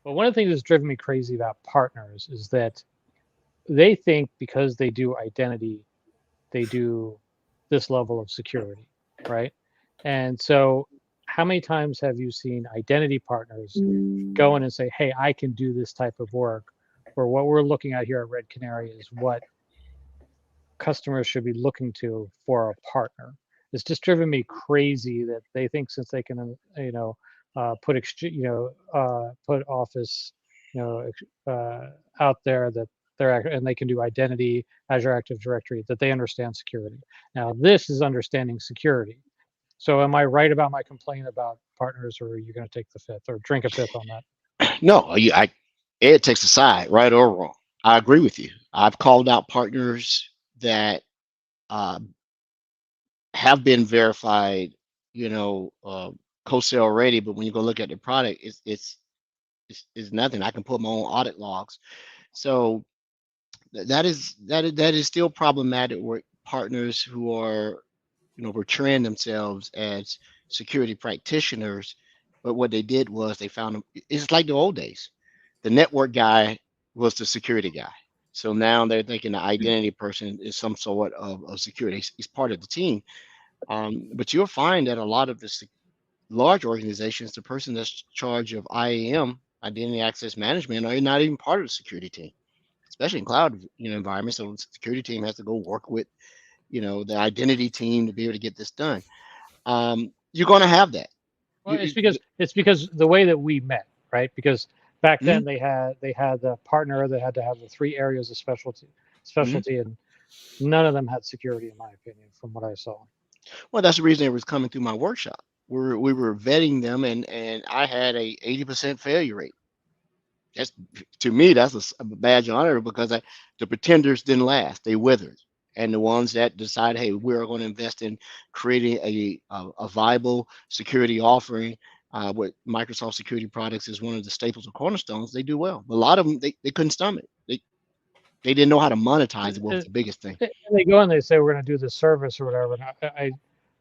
but one of the things that's driven me crazy about partners is that they think because they do identity, they do this level of security, right? And so how many times have you seen identity partners go in and say, hey, I can do this type of work, or what we're looking at here at Red Canary is what customers should be looking to for a partner? It's just driven me crazy that they think since they can, put Office, out there, that and they can do identity, Azure Active Directory, that they understand security. Now, this is understanding security. So am I right about my complaint about partners, or are you going to take the fifth or drink a fifth on that? No, Ed takes a side, right or wrong. I agree with you. I've called out partners that have been verified, co-sale ready, but when you go look at the product, it's nothing. I can put my own audit logs. So that is still problematic with partners who are, portraying themselves as security practitioners, but what they did was they found them. It's like the old days. The network guy was the security guy. So now they're thinking the identity person is some sort of security. He's part of the team. But you'll find that a lot of the large organizations, the person that's in charge of IAM, identity access management, are not even part of the security team, especially in cloud environments. So the security team has to go work with the identity team to be able to get this done. You're going to have that. Well, it's because the way that we met, right? Because back then they had the partner that had to have the 3 areas of specialty, and none of them had security, in my opinion, from what I saw. Well, that's the reason it was coming through my workshop. We were vetting them, and I had a 80% failure rate. That's, to me, that's a badge of honor, because the pretenders didn't last; they withered. And the ones that decide, hey, we're going to invest in creating a viable security offering, with Microsoft security products is one of the staples or cornerstones, they do well. But a lot of them, they couldn't stomach. They didn't know how to monetize it. Was the biggest thing. And they go and they say, we're going to do this service or whatever. And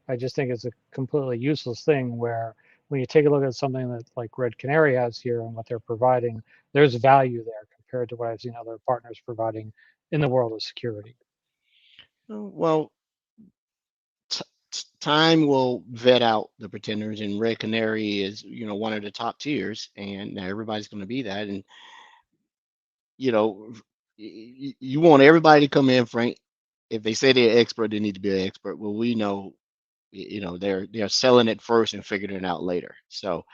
I just think it's a completely useless thing, where when you take a look at something that like Red Canary has here and what they're providing, there's value there compared to what I've seen other partners providing in the world of security. Well, time will vet out the pretenders, and Red Canary is, one of the top tiers, and now everybody's going to be that. And you want everybody to come in, Frank. If they say they're expert, they need to be an expert. Well, we know, they're selling it first and figuring it out later. So,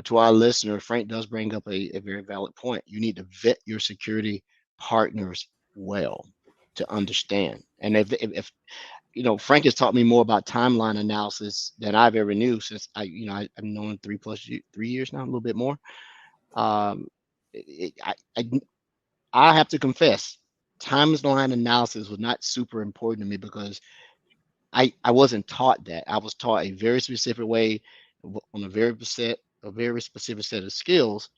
to our listener, Frank does bring up a very valid point. You need to vet your security partners well to understand. And if Frank has taught me more about timeline analysis than I've ever knew, since I've known him 3 years now, a little bit more. I have to confess, timeline analysis was not super important to me, because I wasn't taught that. I was taught a very specific way on a very specific set of skills,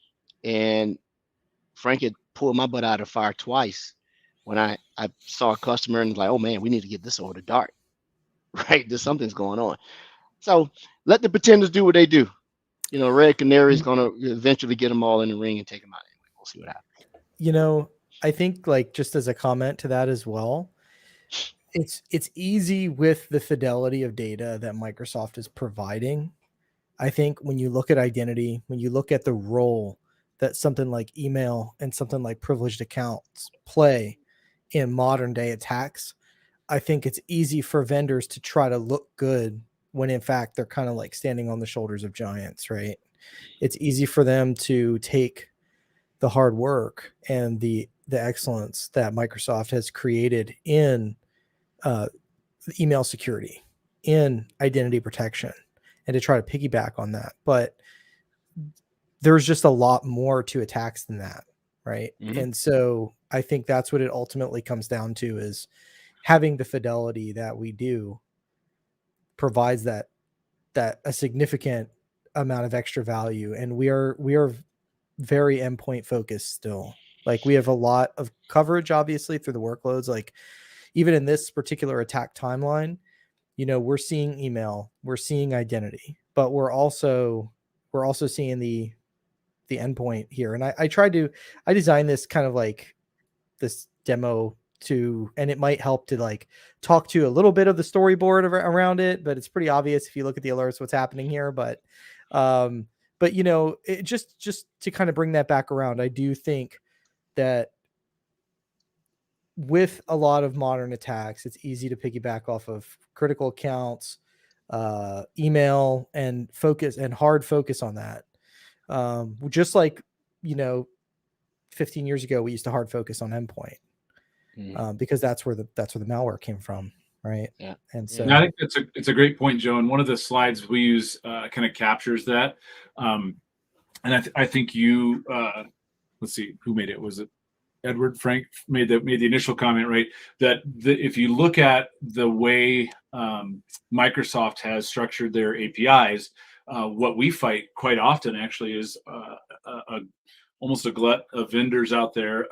and Frank had pulled my butt out of fire twice when I saw a customer and was like, oh man, we need to get this over to Dart. Right, there's something's going on. So let the pretenders do what they do. Red Canary is going to eventually get them all in the ring and take them out anyway. We'll see what happens. I think, like, just as a comment to that as well, it's easy with the fidelity of data that Microsoft is providing. I think when you look at identity, when you look at the role that something like email and something like privileged accounts play in modern day attacks, I think it's easy for vendors to try to look good when in fact they're kind of like standing on the shoulders of giants, right? It's easy for them to take the hard work and the excellence that Microsoft has created in email security, in identity protection, and to try to piggyback on that. But there's just a lot more to attacks than that, right? Mhm. And so I think that's what it ultimately comes down to, is having the fidelity that we do provides that a significant amount of extra value. And we are very endpoint focused still. Like, we have a lot of coverage, obviously, through the workloads. Like, even in this particular attack timeline, you know, we're seeing email, we're seeing identity, but we're also seeing the endpoint here. And I designed this kind of like this demo and it might help to like talk to a little bit of the storyboard around it, but it's pretty obvious if you look at the alerts what's happening here. But you know, it just to kind of bring that back around, I do think that with a lot of modern attacks, it's easy to piggyback off of critical accounts, email, and hard focus on that. Just like, you know, 15 years ago, we used to hard focus on endpoint, because that's where the malware came from, right? Yeah. And so I think it's a great point, Joe. And one of the slides we use kind of captures that. And I think you let's see who made it. Was it Edward? Frank made the initial comment, right? That if you look at the way Microsoft has structured their APIs, what we fight quite often actually is almost a glut of vendors out there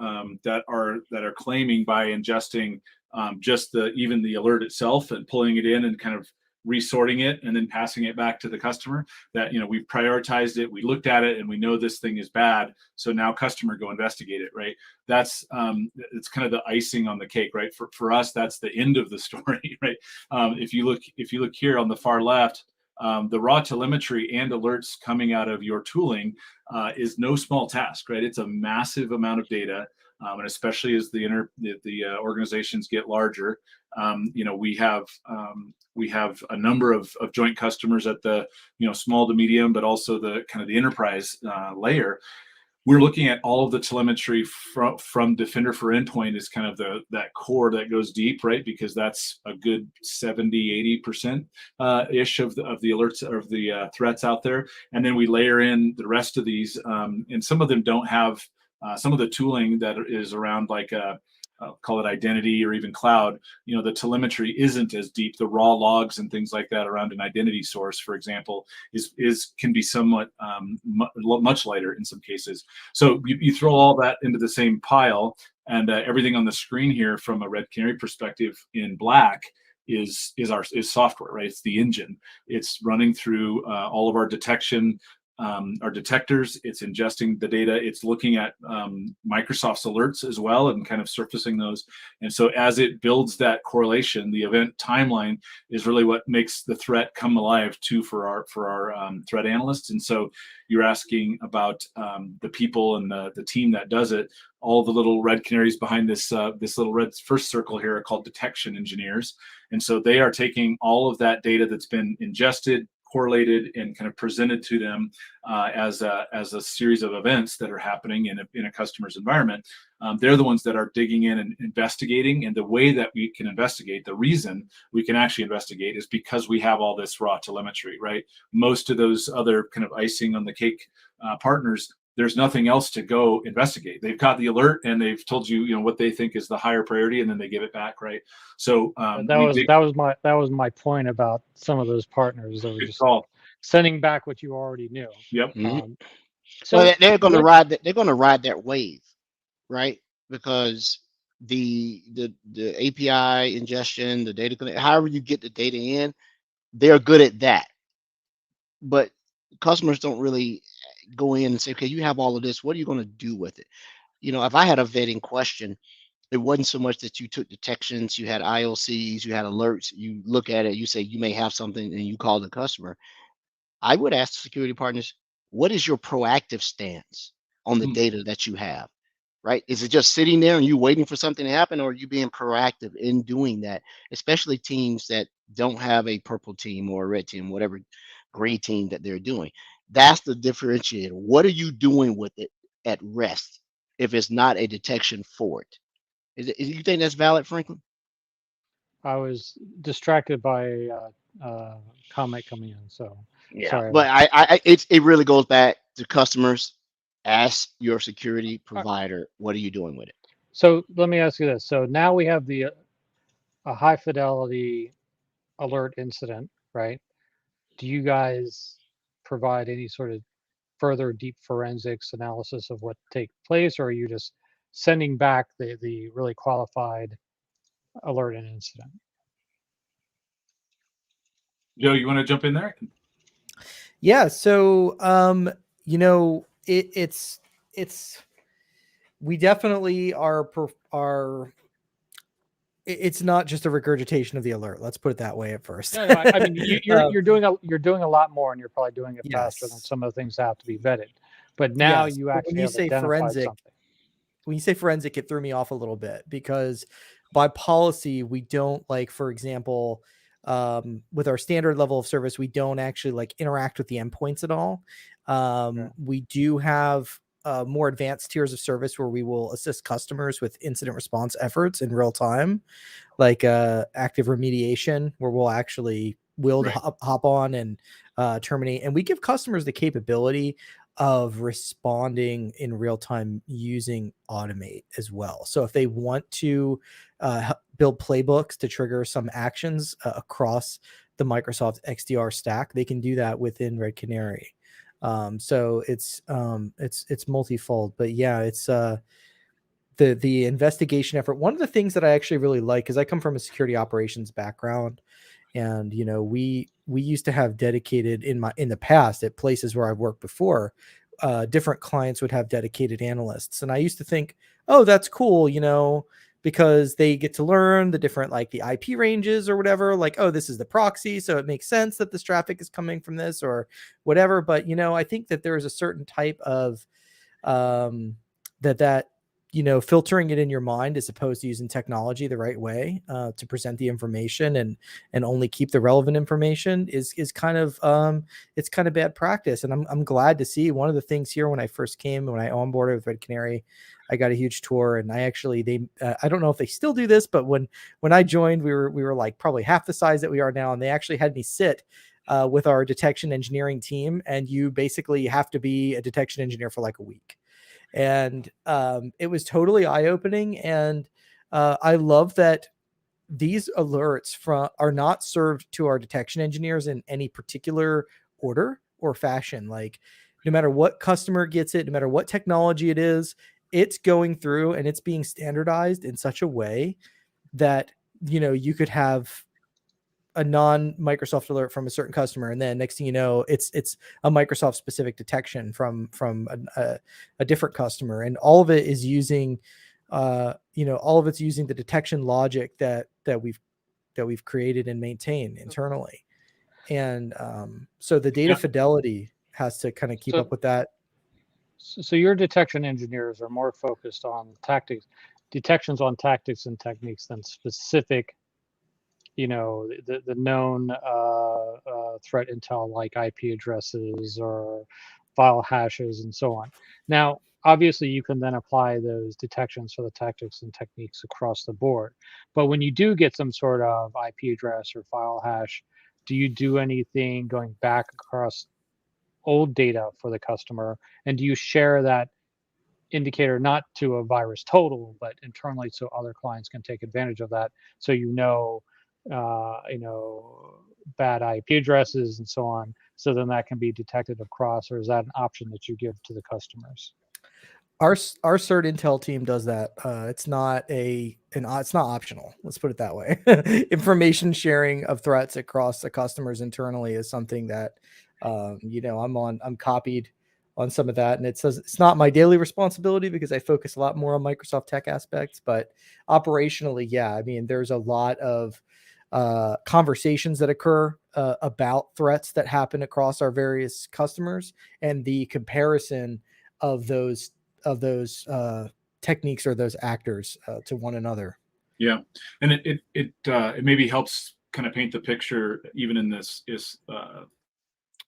that are claiming by ingesting just even the alert itself and pulling it in and kind of resorting it and then passing it back to the customer, that, you know, we've prioritized it, we looked at it, and we know this thing is bad, so now customer go investigate it, right? That's it's kind of the icing on the cake, right? For us, that's the end of the story, right? If you look here on the far left, the raw telemetry and alerts coming out of your tooling is no small task, right? It's a massive amount of data, and especially as the organizations get larger, you know, we have a number of joint customers at the, you know, small to medium, but also the kind of the enterprise layer. We're looking at all of the telemetry from Defender for Endpoint is kind of that core that goes deep, right? Because that's a good 70-80% ish of the alerts of the threats out there. And then we layer in the rest of these, and some of them don't have some of the tooling that is around, like call it identity or even cloud. You know, the telemetry isn't as deep. The raw logs and things like that around an identity source, for example, can be somewhat much lighter in some cases. So you throw all that into the same pile, and everything on the screen here from a Red Canary perspective in black is software, right? It's the engine. It's running through all of our detection. Our detectors, it's ingesting the data, it's looking at Microsoft's alerts as well and kind of surfacing those. And so as it builds that correlation, the event timeline is really what makes the threat come alive too for our threat analysts. And so you're asking about the people and the team that does it. All the little red canaries behind this little red first circle here are called detection engineers. And so they are taking all of that data that's been ingested, correlated, and kind of presented to them as a series of events that are happening in a customer's environment. They're the ones that are digging in and investigating. And the way that we can investigate, the reason we can actually investigate, is because we have all this raw telemetry, right? Most of those other kind of icing on the cake partners, there's nothing else to go investigate. They've got the alert and they've told you, you know, what they think is the higher priority, and then they give it back, right? So that was my point about some of those partners that were just sending back what you already knew. Yep. So well, they're going to ride that. They're going to ride that wave, right? Because the API ingestion, the data, however you get the data in, they're good at that. But customers don't really go in and say, okay, you have all of this, what are you going to do with it? You know, if I had a vetting question, it wasn't so much that you took detections, you had IOCs, you had alerts, you look at it, you say you may have something, and you call the customer. I would ask the security partners, what is your proactive stance on the data that you have? right? Is it just sitting there and you waiting for something to happen, or are you being proactive in doing that? Especially teams that don't have a purple team or a red team, whatever gray team that they're doing. That's the differentiator. What are you doing with it at rest if it's not a detection for it? You think that's valid, Franklin? I was distracted by a comment coming in, so Yeah, sorry. but it really goes back to customers. Ask your security provider, what are you doing with it? So let me ask you this. So now we have a high fidelity alert incident, right? Do you guys provide any sort of further deep forensics analysis of what take place, or are you just sending back the really qualified alert and incident? Joe, you want to jump in there? Yeah. So, it's we definitely are. It's not just a regurgitation of the alert. Let's put it that way at first. No, I mean you're doing a lot more, and you're probably doing it faster than Yes. some of the things that have to be vetted. But now Yes, you but actually when you have say identified forensic, something. when you say forensic, it threw me off a little bit because by policy, we don't, like, for example, with our standard level of service, we don't actually like interact with the endpoints at all. We do have more advanced tiers of service where we will assist customers with incident response efforts in real time, like active remediation, where we'll actually hop on and terminate. And we give customers the capability of responding in real time using Automate as well. So if they want to build playbooks to trigger some actions across the Microsoft XDR stack, they can do that within Red Canary. So it's multifold, but yeah, it's the investigation effort. One of the things that I actually really like, because I come from a security operations background, and we used to have dedicated in the past at places where I've worked before, different clients would have dedicated analysts, and I used to think, oh, that's cool, because they get to learn the different, like, the IP ranges or whatever, like, oh, this is the proxy, so it makes sense that this traffic is coming from this or whatever. But I think that there is a certain type of that filtering it in your mind as opposed to using technology the right way to present the information and only keep the relevant information is kind of it's kind of bad practice. And I'm glad to see one of the things here when I first came, when I onboarded with Red Canary, I got a huge tour, and I don't know if they still do this, but when I joined, we were like probably half the size that we are now, and they actually had me sit with our detection engineering team, and you basically have to be a detection engineer for like a week. And it was totally eye-opening. And I love that these alerts are not served to our detection engineers in any particular order or fashion. Like, no matter what customer gets it, no matter what technology it is, it's going through and it's being standardized in such a way that you could have a non-Microsoft alert from a certain customer, and then next thing you know, it's a Microsoft specific detection from a different customer, and all of it is using all of it's using the detection logic that we've created and maintained internally. And so the data fidelity has to kind of keep up with that. So your detection engineers are more focused on detections on tactics and techniques than specific, the known threat intel, like IP addresses or file hashes and so on. Now, obviously, you can then apply those detections for the tactics and techniques across the board. But when you do get some sort of IP address or file hash, do you do anything going back across old data for the customer? And do you share that indicator not to a virus total, but internally, so other clients can take advantage of that? So bad IP addresses and so on, so then that can be detected across, or is that an option that you give to the customers? Our CERT Intel team does that. It's not it's not optional. Let's put it that way. Information sharing of threats across the customers internally is something that I'm copied on some of that, and it says it's not my daily responsibility because I focus a lot more on Microsoft tech aspects, but operationally, yeah, I mean, there's a lot of conversations that occur about threats that happen across our various customers, and the comparison of those techniques or those actors to one another. Yeah, and it maybe helps kind of paint the picture even in this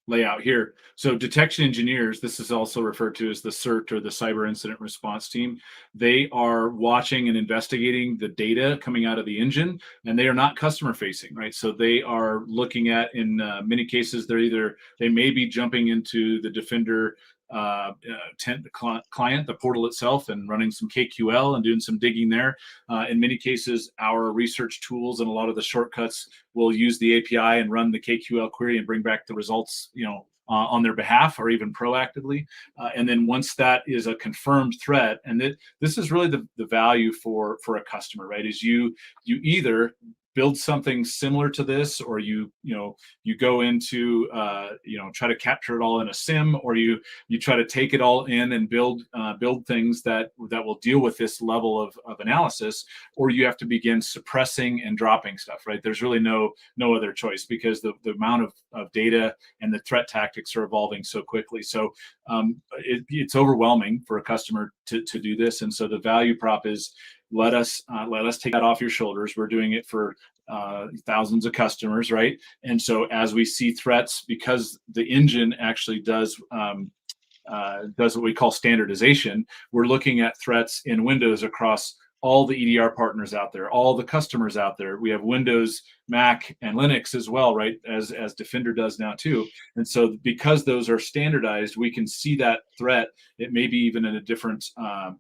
layout here. So detection engineers, this is also referred to as the CERT, or the Cyber Incident Response Team. They are watching and investigating the data coming out of the engine, and they are not customer facing, right? So they are looking at, in many cases, they may be jumping into the Defender client, the portal itself, and running some KQL and doing some digging there. In many cases, our research tools and a lot of the shortcuts will use the API and run the KQL query and bring back the results, on their behalf, or even proactively. And then once that is a confirmed threat, and this is really the value for a customer, right? Is you either build something similar to this, or you go into try to capture it all in a SIM, or you try to take it all in and build things that will deal with this level of analysis, or you have to begin suppressing and dropping stuff, right? There's really no other choice, because the amount of data and the threat tactics are evolving so quickly. So it's overwhelming for a customer to do this, and so the value prop is, let us take that off your shoulders. We're doing it for thousands of customers, right? And so as we see threats, because the engine actually does what we call standardization, we're looking at threats in Windows across all the EDR partners out there, all the customers out there. We have Windows, Mac, and Linux as well, right? As Defender does now too. And so because those are standardized, we can see that threat. It may be even in a different part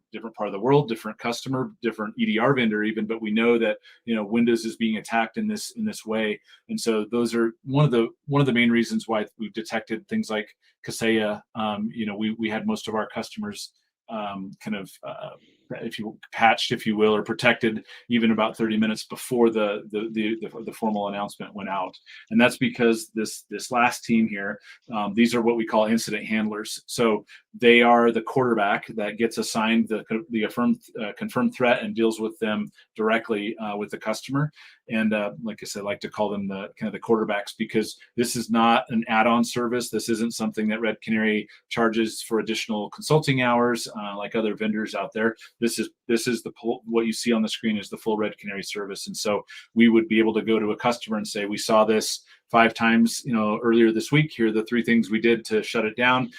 of the world, different customer, different EDR vendor even, but we know that Windows is being attacked in this way. And so those are one of the main reasons why we've detected things like Kaseya. We had most of our customers patched, if you will, or protected even about 30 minutes before the formal announcement went out. And that's because this last team here, these are what we call incident handlers. So they are the quarterback that gets assigned the confirmed threat and deals with them directly with the customer. And like I said, I like to call them the quarterbacks, because this is not an add-on service. This isn't something that Red Canary charges for additional consulting hours like other vendors out there. This is what you see on the screen is the full Red Canary service. And so we would be able to go to a customer and say, we saw this 5 times, earlier this week. Here are the 3 things we did to shut it down.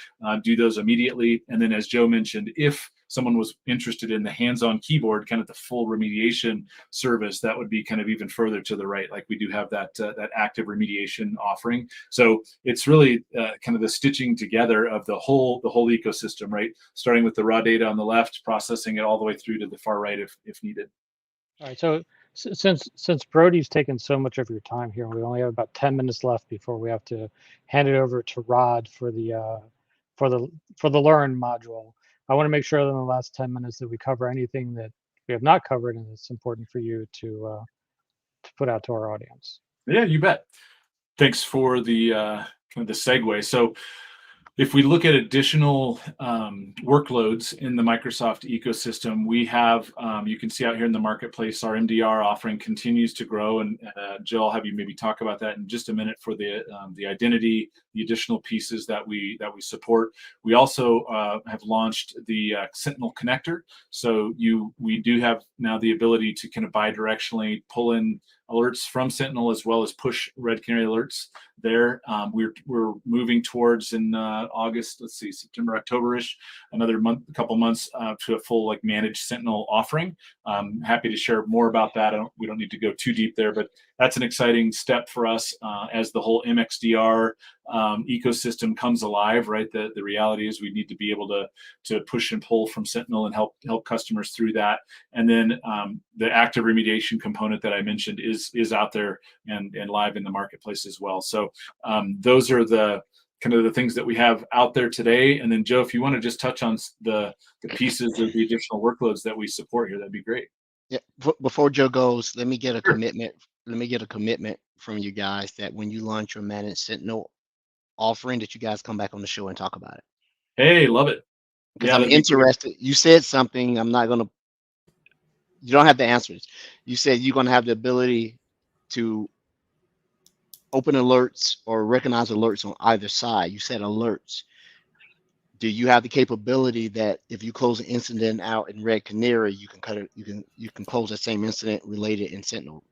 Do those immediately. And then, as Joe mentioned, if someone was interested in the hands-on keyboard, kind of the full remediation service, that would be kind of even further to the right. Like we do have that active remediation offering. So it's really kind of the stitching together of the whole ecosystem, right? Starting with the raw data on the left, processing it all the way through to the far right if needed. All right. So since Brodie's taken so much of your time here, we only have about 10 minutes left before we have to hand it over to Rod for the Learn module. I want to make sure that in the last 10 minutes that we cover anything that we have not covered and it's important for you to put out to our audience. Yeah, you bet. Thanks for the kind of the segue. So if we look at additional workloads in the Microsoft ecosystem, we have, you can see out here in the marketplace, our MDR offering continues to grow. And Jill, I'll have you maybe talk about that in just a minute for the identity, the additional pieces that we support. We also have launched the Sentinel Connector. So we do have now the ability to kind of bidirectionally pull in alerts from Sentinel as well as push Red Canary alerts there. We're moving towards in August, September, October-ish, another couple months to a full managed Sentinel offering. I'm happy to share more about that. We don't need to go too deep there, but that's an exciting step for us as the whole MXDR ecosystem comes alive, right? The reality is we need to be able to push and pull from Sentinel and help customers through that. And then the active remediation component that I mentioned is out there and live in the marketplace as well. So those are the kind of the things that we have out there today. And then Joe, if you want to just touch on the pieces of the additional workloads that we support here, that'd be great. Yeah. Before Joe goes, let me get a commitment. Let me get a commitment from you guys that when you launch your managed Sentinel offering, that you guys come back on the show and talk about it. Hey, love it. Because I'm interested. You said something. You don't have the answers. You said you're going to have the ability to open alerts or recognize alerts on either side. You said alerts. do you have the capability that if you close an incident out in Red Canary, you can cut it, you can close that same incident related in Sentinel?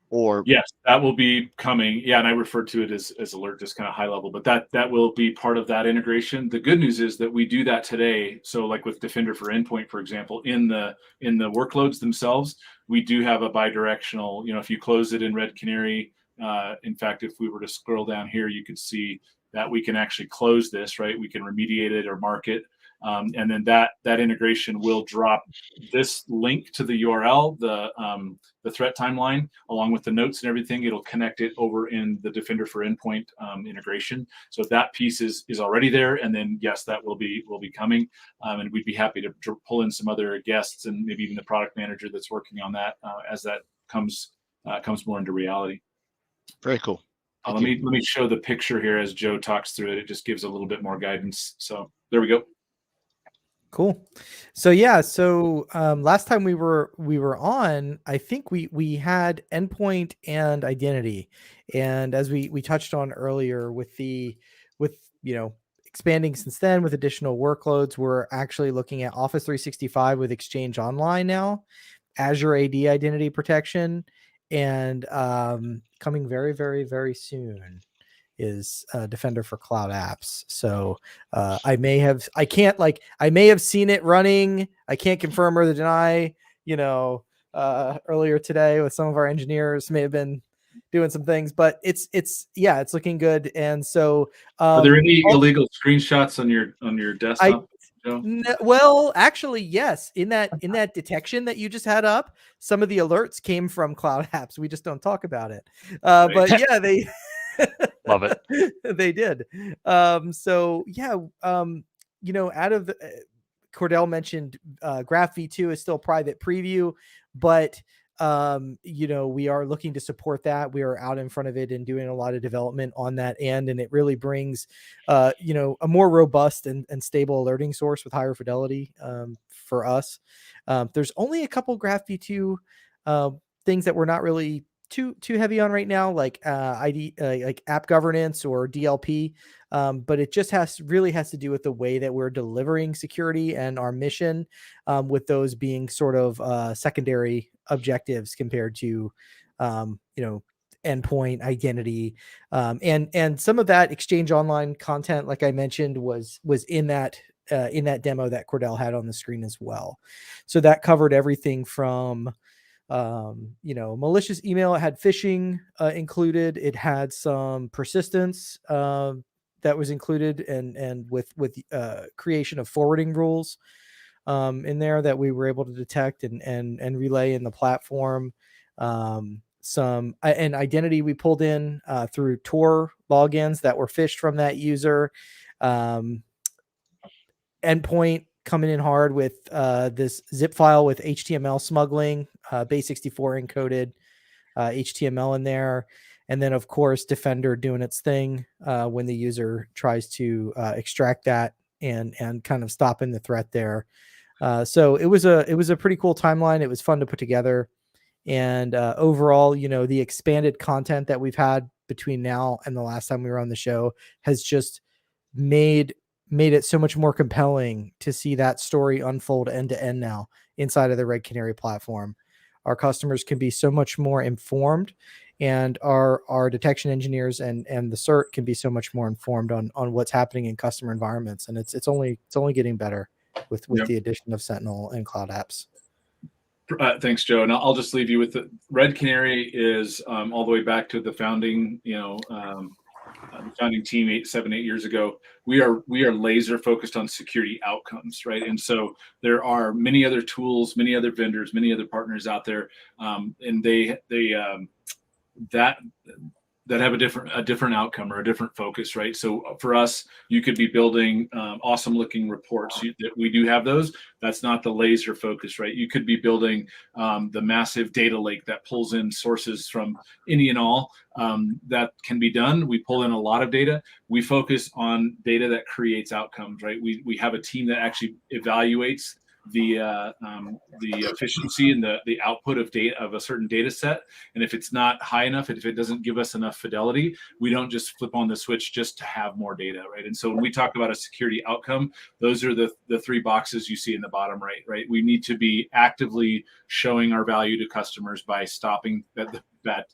Or yes, that will be coming. Yeah, and I referred to it as alert, just kind of high level, but that will be part of that integration. The good news is that we do that today. So like with Defender for Endpoint, for example, in the workloads themselves, we do have a bidirectional. If you close it in Red Canary, in fact, if we were to scroll down here, you could see that we can actually close this, right? We can remediate it or mark it. And then that integration will drop this link to the URL, the threat timeline, along with the notes and everything. It'll connect it over in the Defender for Endpoint integration. So that piece is already there. And then yes, that will be coming. And we'd be happy to pull in some other guests and maybe even the product manager that's working on that as that comes more into reality. Very cool. Let me show the picture here as Joe talks through it. It just gives a little bit more guidance. So there we go. Cool. So yeah, last time we were on, I think we had endpoint and identity, and as we touched on earlier with expanding since then with additional workloads, we're actually looking at Office 365 with Exchange Online now, Azure AD identity protection, and coming very, very, very soon is Defender for Cloud Apps. So I may have seen it running. I can't confirm or deny, earlier today with some of our engineers may have been doing some things, but it's looking good. And so are there any illegal screenshots on your desktop? Well, actually, yes. In that detection that you just had up, some of the alerts came from Cloud Apps. We just don't talk about it. But yeah, they love it. They did. So yeah, out of the Cordell mentioned Graph v2 is still private preview, but we are looking to support that. We are out in front of it and doing a lot of development on that end, and it really brings a more robust and stable alerting source with higher fidelity for us. There's only a couple Graph v2 things that we're not really too heavy on right now, like like app governance or DLP, but it just really has to do with the way that we're delivering security and our mission, with those being sort of secondary objectives compared to endpoint identity, and some of that Exchange Online content, like I mentioned, was in that demo that Cordell had on the screen as well. So that covered everything from malicious email. It had phishing included. It had some persistence that was included, and with creation of forwarding rules in there that we were able to detect and relay in the platform. Some and identity we pulled in through Tor logins that were phished from that user. Endpoint coming in hard with this zip file with HTML smuggling, base64 encoded HTML in there. And then, of course, Defender doing its thing when the user tries to extract that and kind of stopping the threat there. So it was a pretty cool timeline. It was fun to put together. And overall, the expanded content that we've had between now and the last time we were on the show has just made it so much more compelling to see that story unfold end to end now inside of the Red Canary platform. Our customers can be so much more informed, and our detection engineers and the CERT can be so much more informed on what's happening in customer environments. And it's only getting better with the addition of Sentinel and Cloud Apps. Thanks, Joe. And I'll just leave you with the Red Canary is all the way back to the founding, the founding team 8 years ago. We are laser focused on security outcomes, right? And so there are many other tools, many other vendors, many other partners out there, and they that have a different outcome or a different focus, right? So for us, you could be building awesome looking reports. We do have those. That's not the laser focus, right? You could be building the massive data lake that pulls in sources from any and all. That can be done. We pull in a lot of data. We focus on data that creates outcomes, right? We have a team that actually evaluates the efficiency and the output of data of a certain data set. And if it's not high enough, if it doesn't give us enough fidelity, we don't just flip on the switch just to have more data, right? And so when we talk about a security outcome, those are the three boxes you see in the bottom right? We need to be actively showing our value to customers by stopping the bad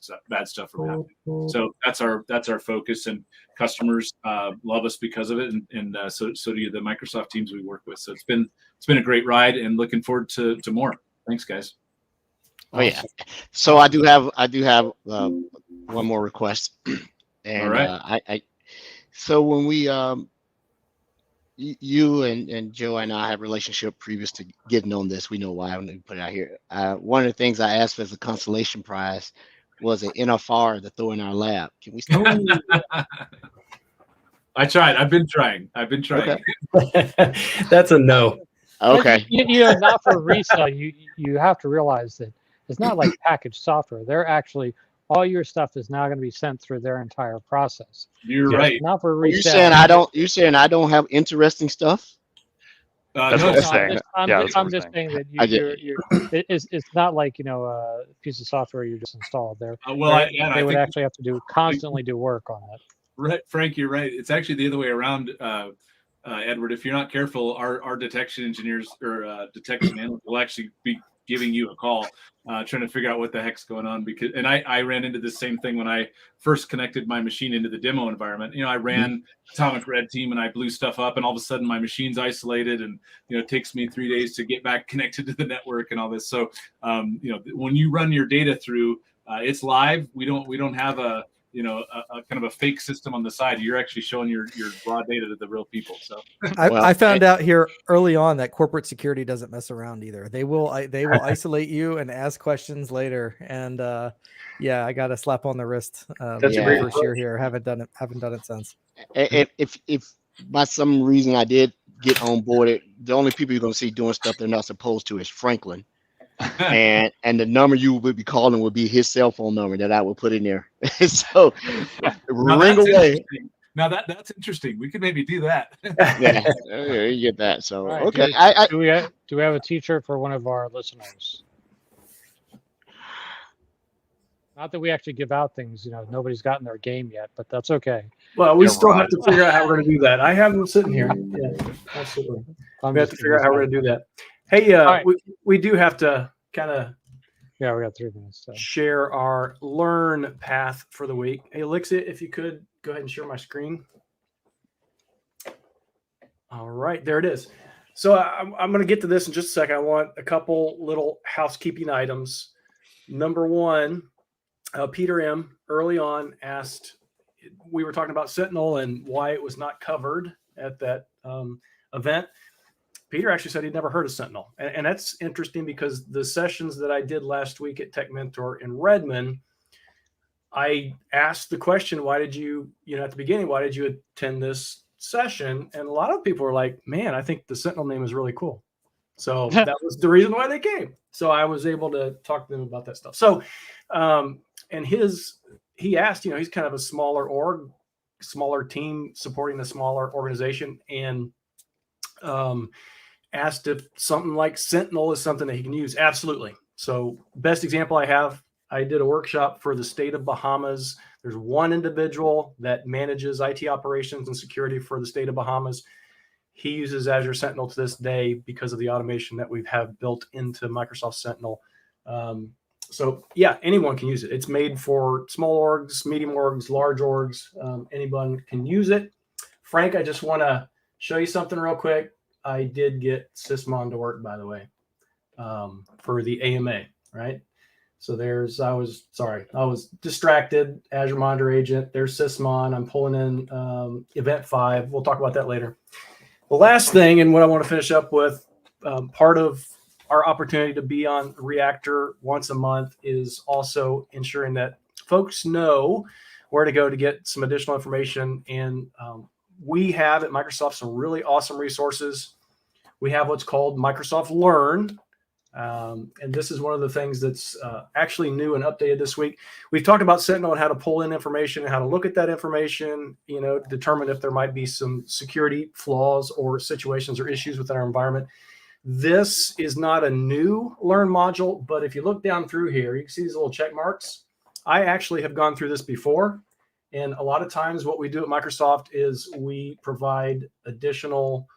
stuff from happening. So that's our focus, and customers love us because of it, and so do the Microsoft teams we work with. So it's been a great ride, and looking forward to more. Thanks, guys. Oh yeah. So I do have one more request, and all right. So when we you and Joe and I have a relationship previous to getting on this, we know why I'm going to put it out here. One of the things I asked for as a consolation prize was an NFR to throw in our lab. Can we start? I tried. I've been trying. Okay. That's a no. Okay. Not for resale. You have to realize that it's not like packaged software. They're actually, all your stuff is now going to be sent through their entire process. You're right. Not for resale. You're saying I don't have interesting stuff? That's no, what I'm saying. I'm just saying that it's not like a piece of software you just installed there. They would actually have to constantly do work on it. Right, Frank, you're right. It's actually the other way around, Edward. If you're not careful, our detection engineers or detection analysts will actually be giving you a call, trying to figure out what the heck's going on. And I ran into the same thing when I first connected my machine into the demo environment. I ran Atomic Red Team and I blew stuff up, and all of a sudden my machine's isolated, and it takes me 3 days to get back connected to the network and all this. So when you run your data through, it's live. We don't have a kind of a fake system on the side. You're actually showing your raw data to the real people. So I found out here early on that corporate security doesn't mess around either. They will isolate you and ask questions later. And I got a slap on the wrist. That's a great first year here. Haven't done it since. If by some reason I did get on board, the only people you're going to see doing stuff they're not supposed to is Franklin. and the number you would be calling would be his cell phone number that I would put in there. So ring away. Now that's interesting. We could maybe do that. You get that. So right, okay. Do we have a T-shirt for one of our listeners? Not that we actually give out things. Nobody's gotten their game yet, but that's okay. Well, we still have to figure out how we're going to do that. I have them sitting here. Yeah, absolutely. We have to figure out how we're going to do that. Hey, right. we do have to kind of we got 3 minutes. So. Share our learn path for the week. Hey, Elixir, if you could go ahead and share my screen. All right, there it is. So I'm going to get to this in just a second. I want a couple little housekeeping items. Number one, Peter M. early on asked, we were talking about Sentinel and why it was not covered at that event. Peter actually said he'd never heard of Sentinel. And that's interesting because the sessions that I did last week at Tech Mentor in Redmond, I asked the question, why did you at the beginning, why did you attend this session? And a lot of people were like, man, I think the Sentinel name is really cool. So that was the reason why they came. So I was able to talk to them about that stuff. So, and he asked, he's kind of a smaller team supporting a smaller organization, and asked if something like Sentinel is something that he can use. Absolutely. So best example I did a workshop for the state of Bahamas. There's one individual that manages IT operations and security for the state of Bahamas. He uses Azure Sentinel to this day because of the automation that we have built into Microsoft Sentinel. So yeah, anyone can use it. It's made for small orgs, medium orgs, large orgs. Anyone can use it. Frank, I just want to show you something real quick. I did get Sysmon to work, by the way, for the AMA, right? So I was distracted. Azure Monitor Agent, there's Sysmon. I'm pulling in Event 5. We'll talk about that later. The last thing, and what I want to finish up with, part of our opportunity to be on Reactor once a month is also ensuring that folks know where to go to get some additional information. And we have at Microsoft some really awesome resources. We have what's called Microsoft Learn. And this is one of the things that's actually new and updated this week. We've talked about Sentinel and how to pull in information and how to look at that information, determine if there might be some security flaws or situations or issues within our environment. This is not a new Learn module, but if you look down through here, you can see these little check marks. I actually have gone through this before. And a lot of times what we do at Microsoft is we provide additional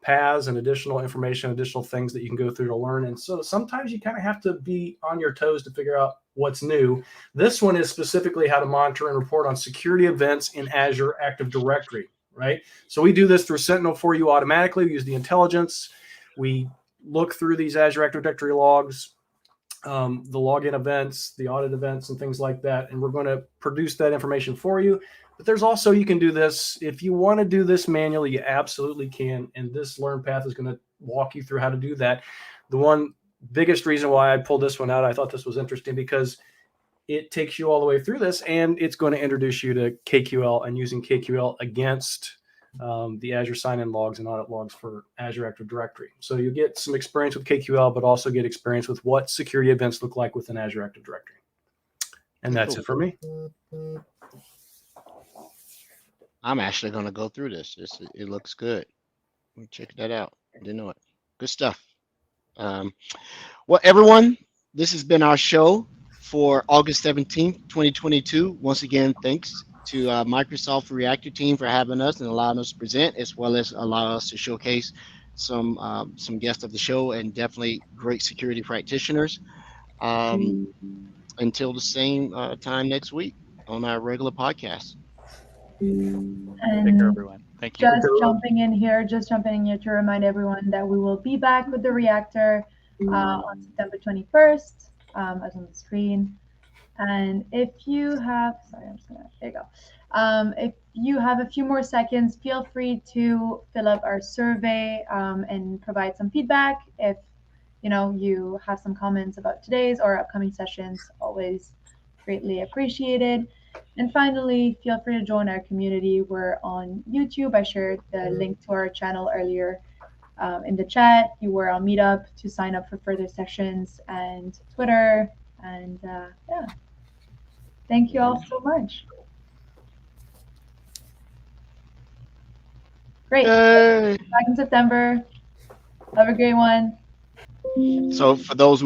paths and additional information, additional things that you can go through to learn. And so sometimes you kind of have to be on your toes to figure out what's new. This one is specifically how to monitor and report on security events in Azure Active Directory, right? So we do this through Sentinel for you automatically. We use the intelligence. We look through these Azure Active Directory logs, the login events, the audit events, and things like that. And we're going to produce that information for you. But there's also, you can do this. If you want to do this manually, you absolutely can. And this Learn path is going to walk you through how to do that. The one biggest reason why I pulled this one out, I thought this was interesting because it takes you all the way through this, and it's going to introduce you to KQL and using KQL against the Azure sign-in logs and audit logs for Azure Active Directory. So you get some experience with KQL, but also get experience with what security events look like within Azure Active Directory. And that's it for me. I'm actually going to go through this. It looks good. Let me check that out. I didn't know it. Good stuff. Well, everyone, this has been our show for August 17th, 2022. Once again, thanks to Microsoft Reactor team for having us and allowing us to present, as well as allow us to showcase some guests of the show and definitely great security practitioners. Until the same time next week on our regular podcast. Take care, everyone. Thank you. Just jumping in here to remind everyone that we will be back with the Reactor on September 21st, as on the screen. And if you have, sorry, I'm just gonna, there you go. If you have a few more seconds, feel free to fill up our survey and provide some feedback. If you have some comments about today's or upcoming sessions, always greatly appreciated. And finally, feel free to join our community. We're on YouTube. I shared the link to our channel earlier in the chat. You were on Meetup to sign up for further sessions, and Twitter. And yeah, thank you all so much. Great. Back in September. Have a great one. So for those who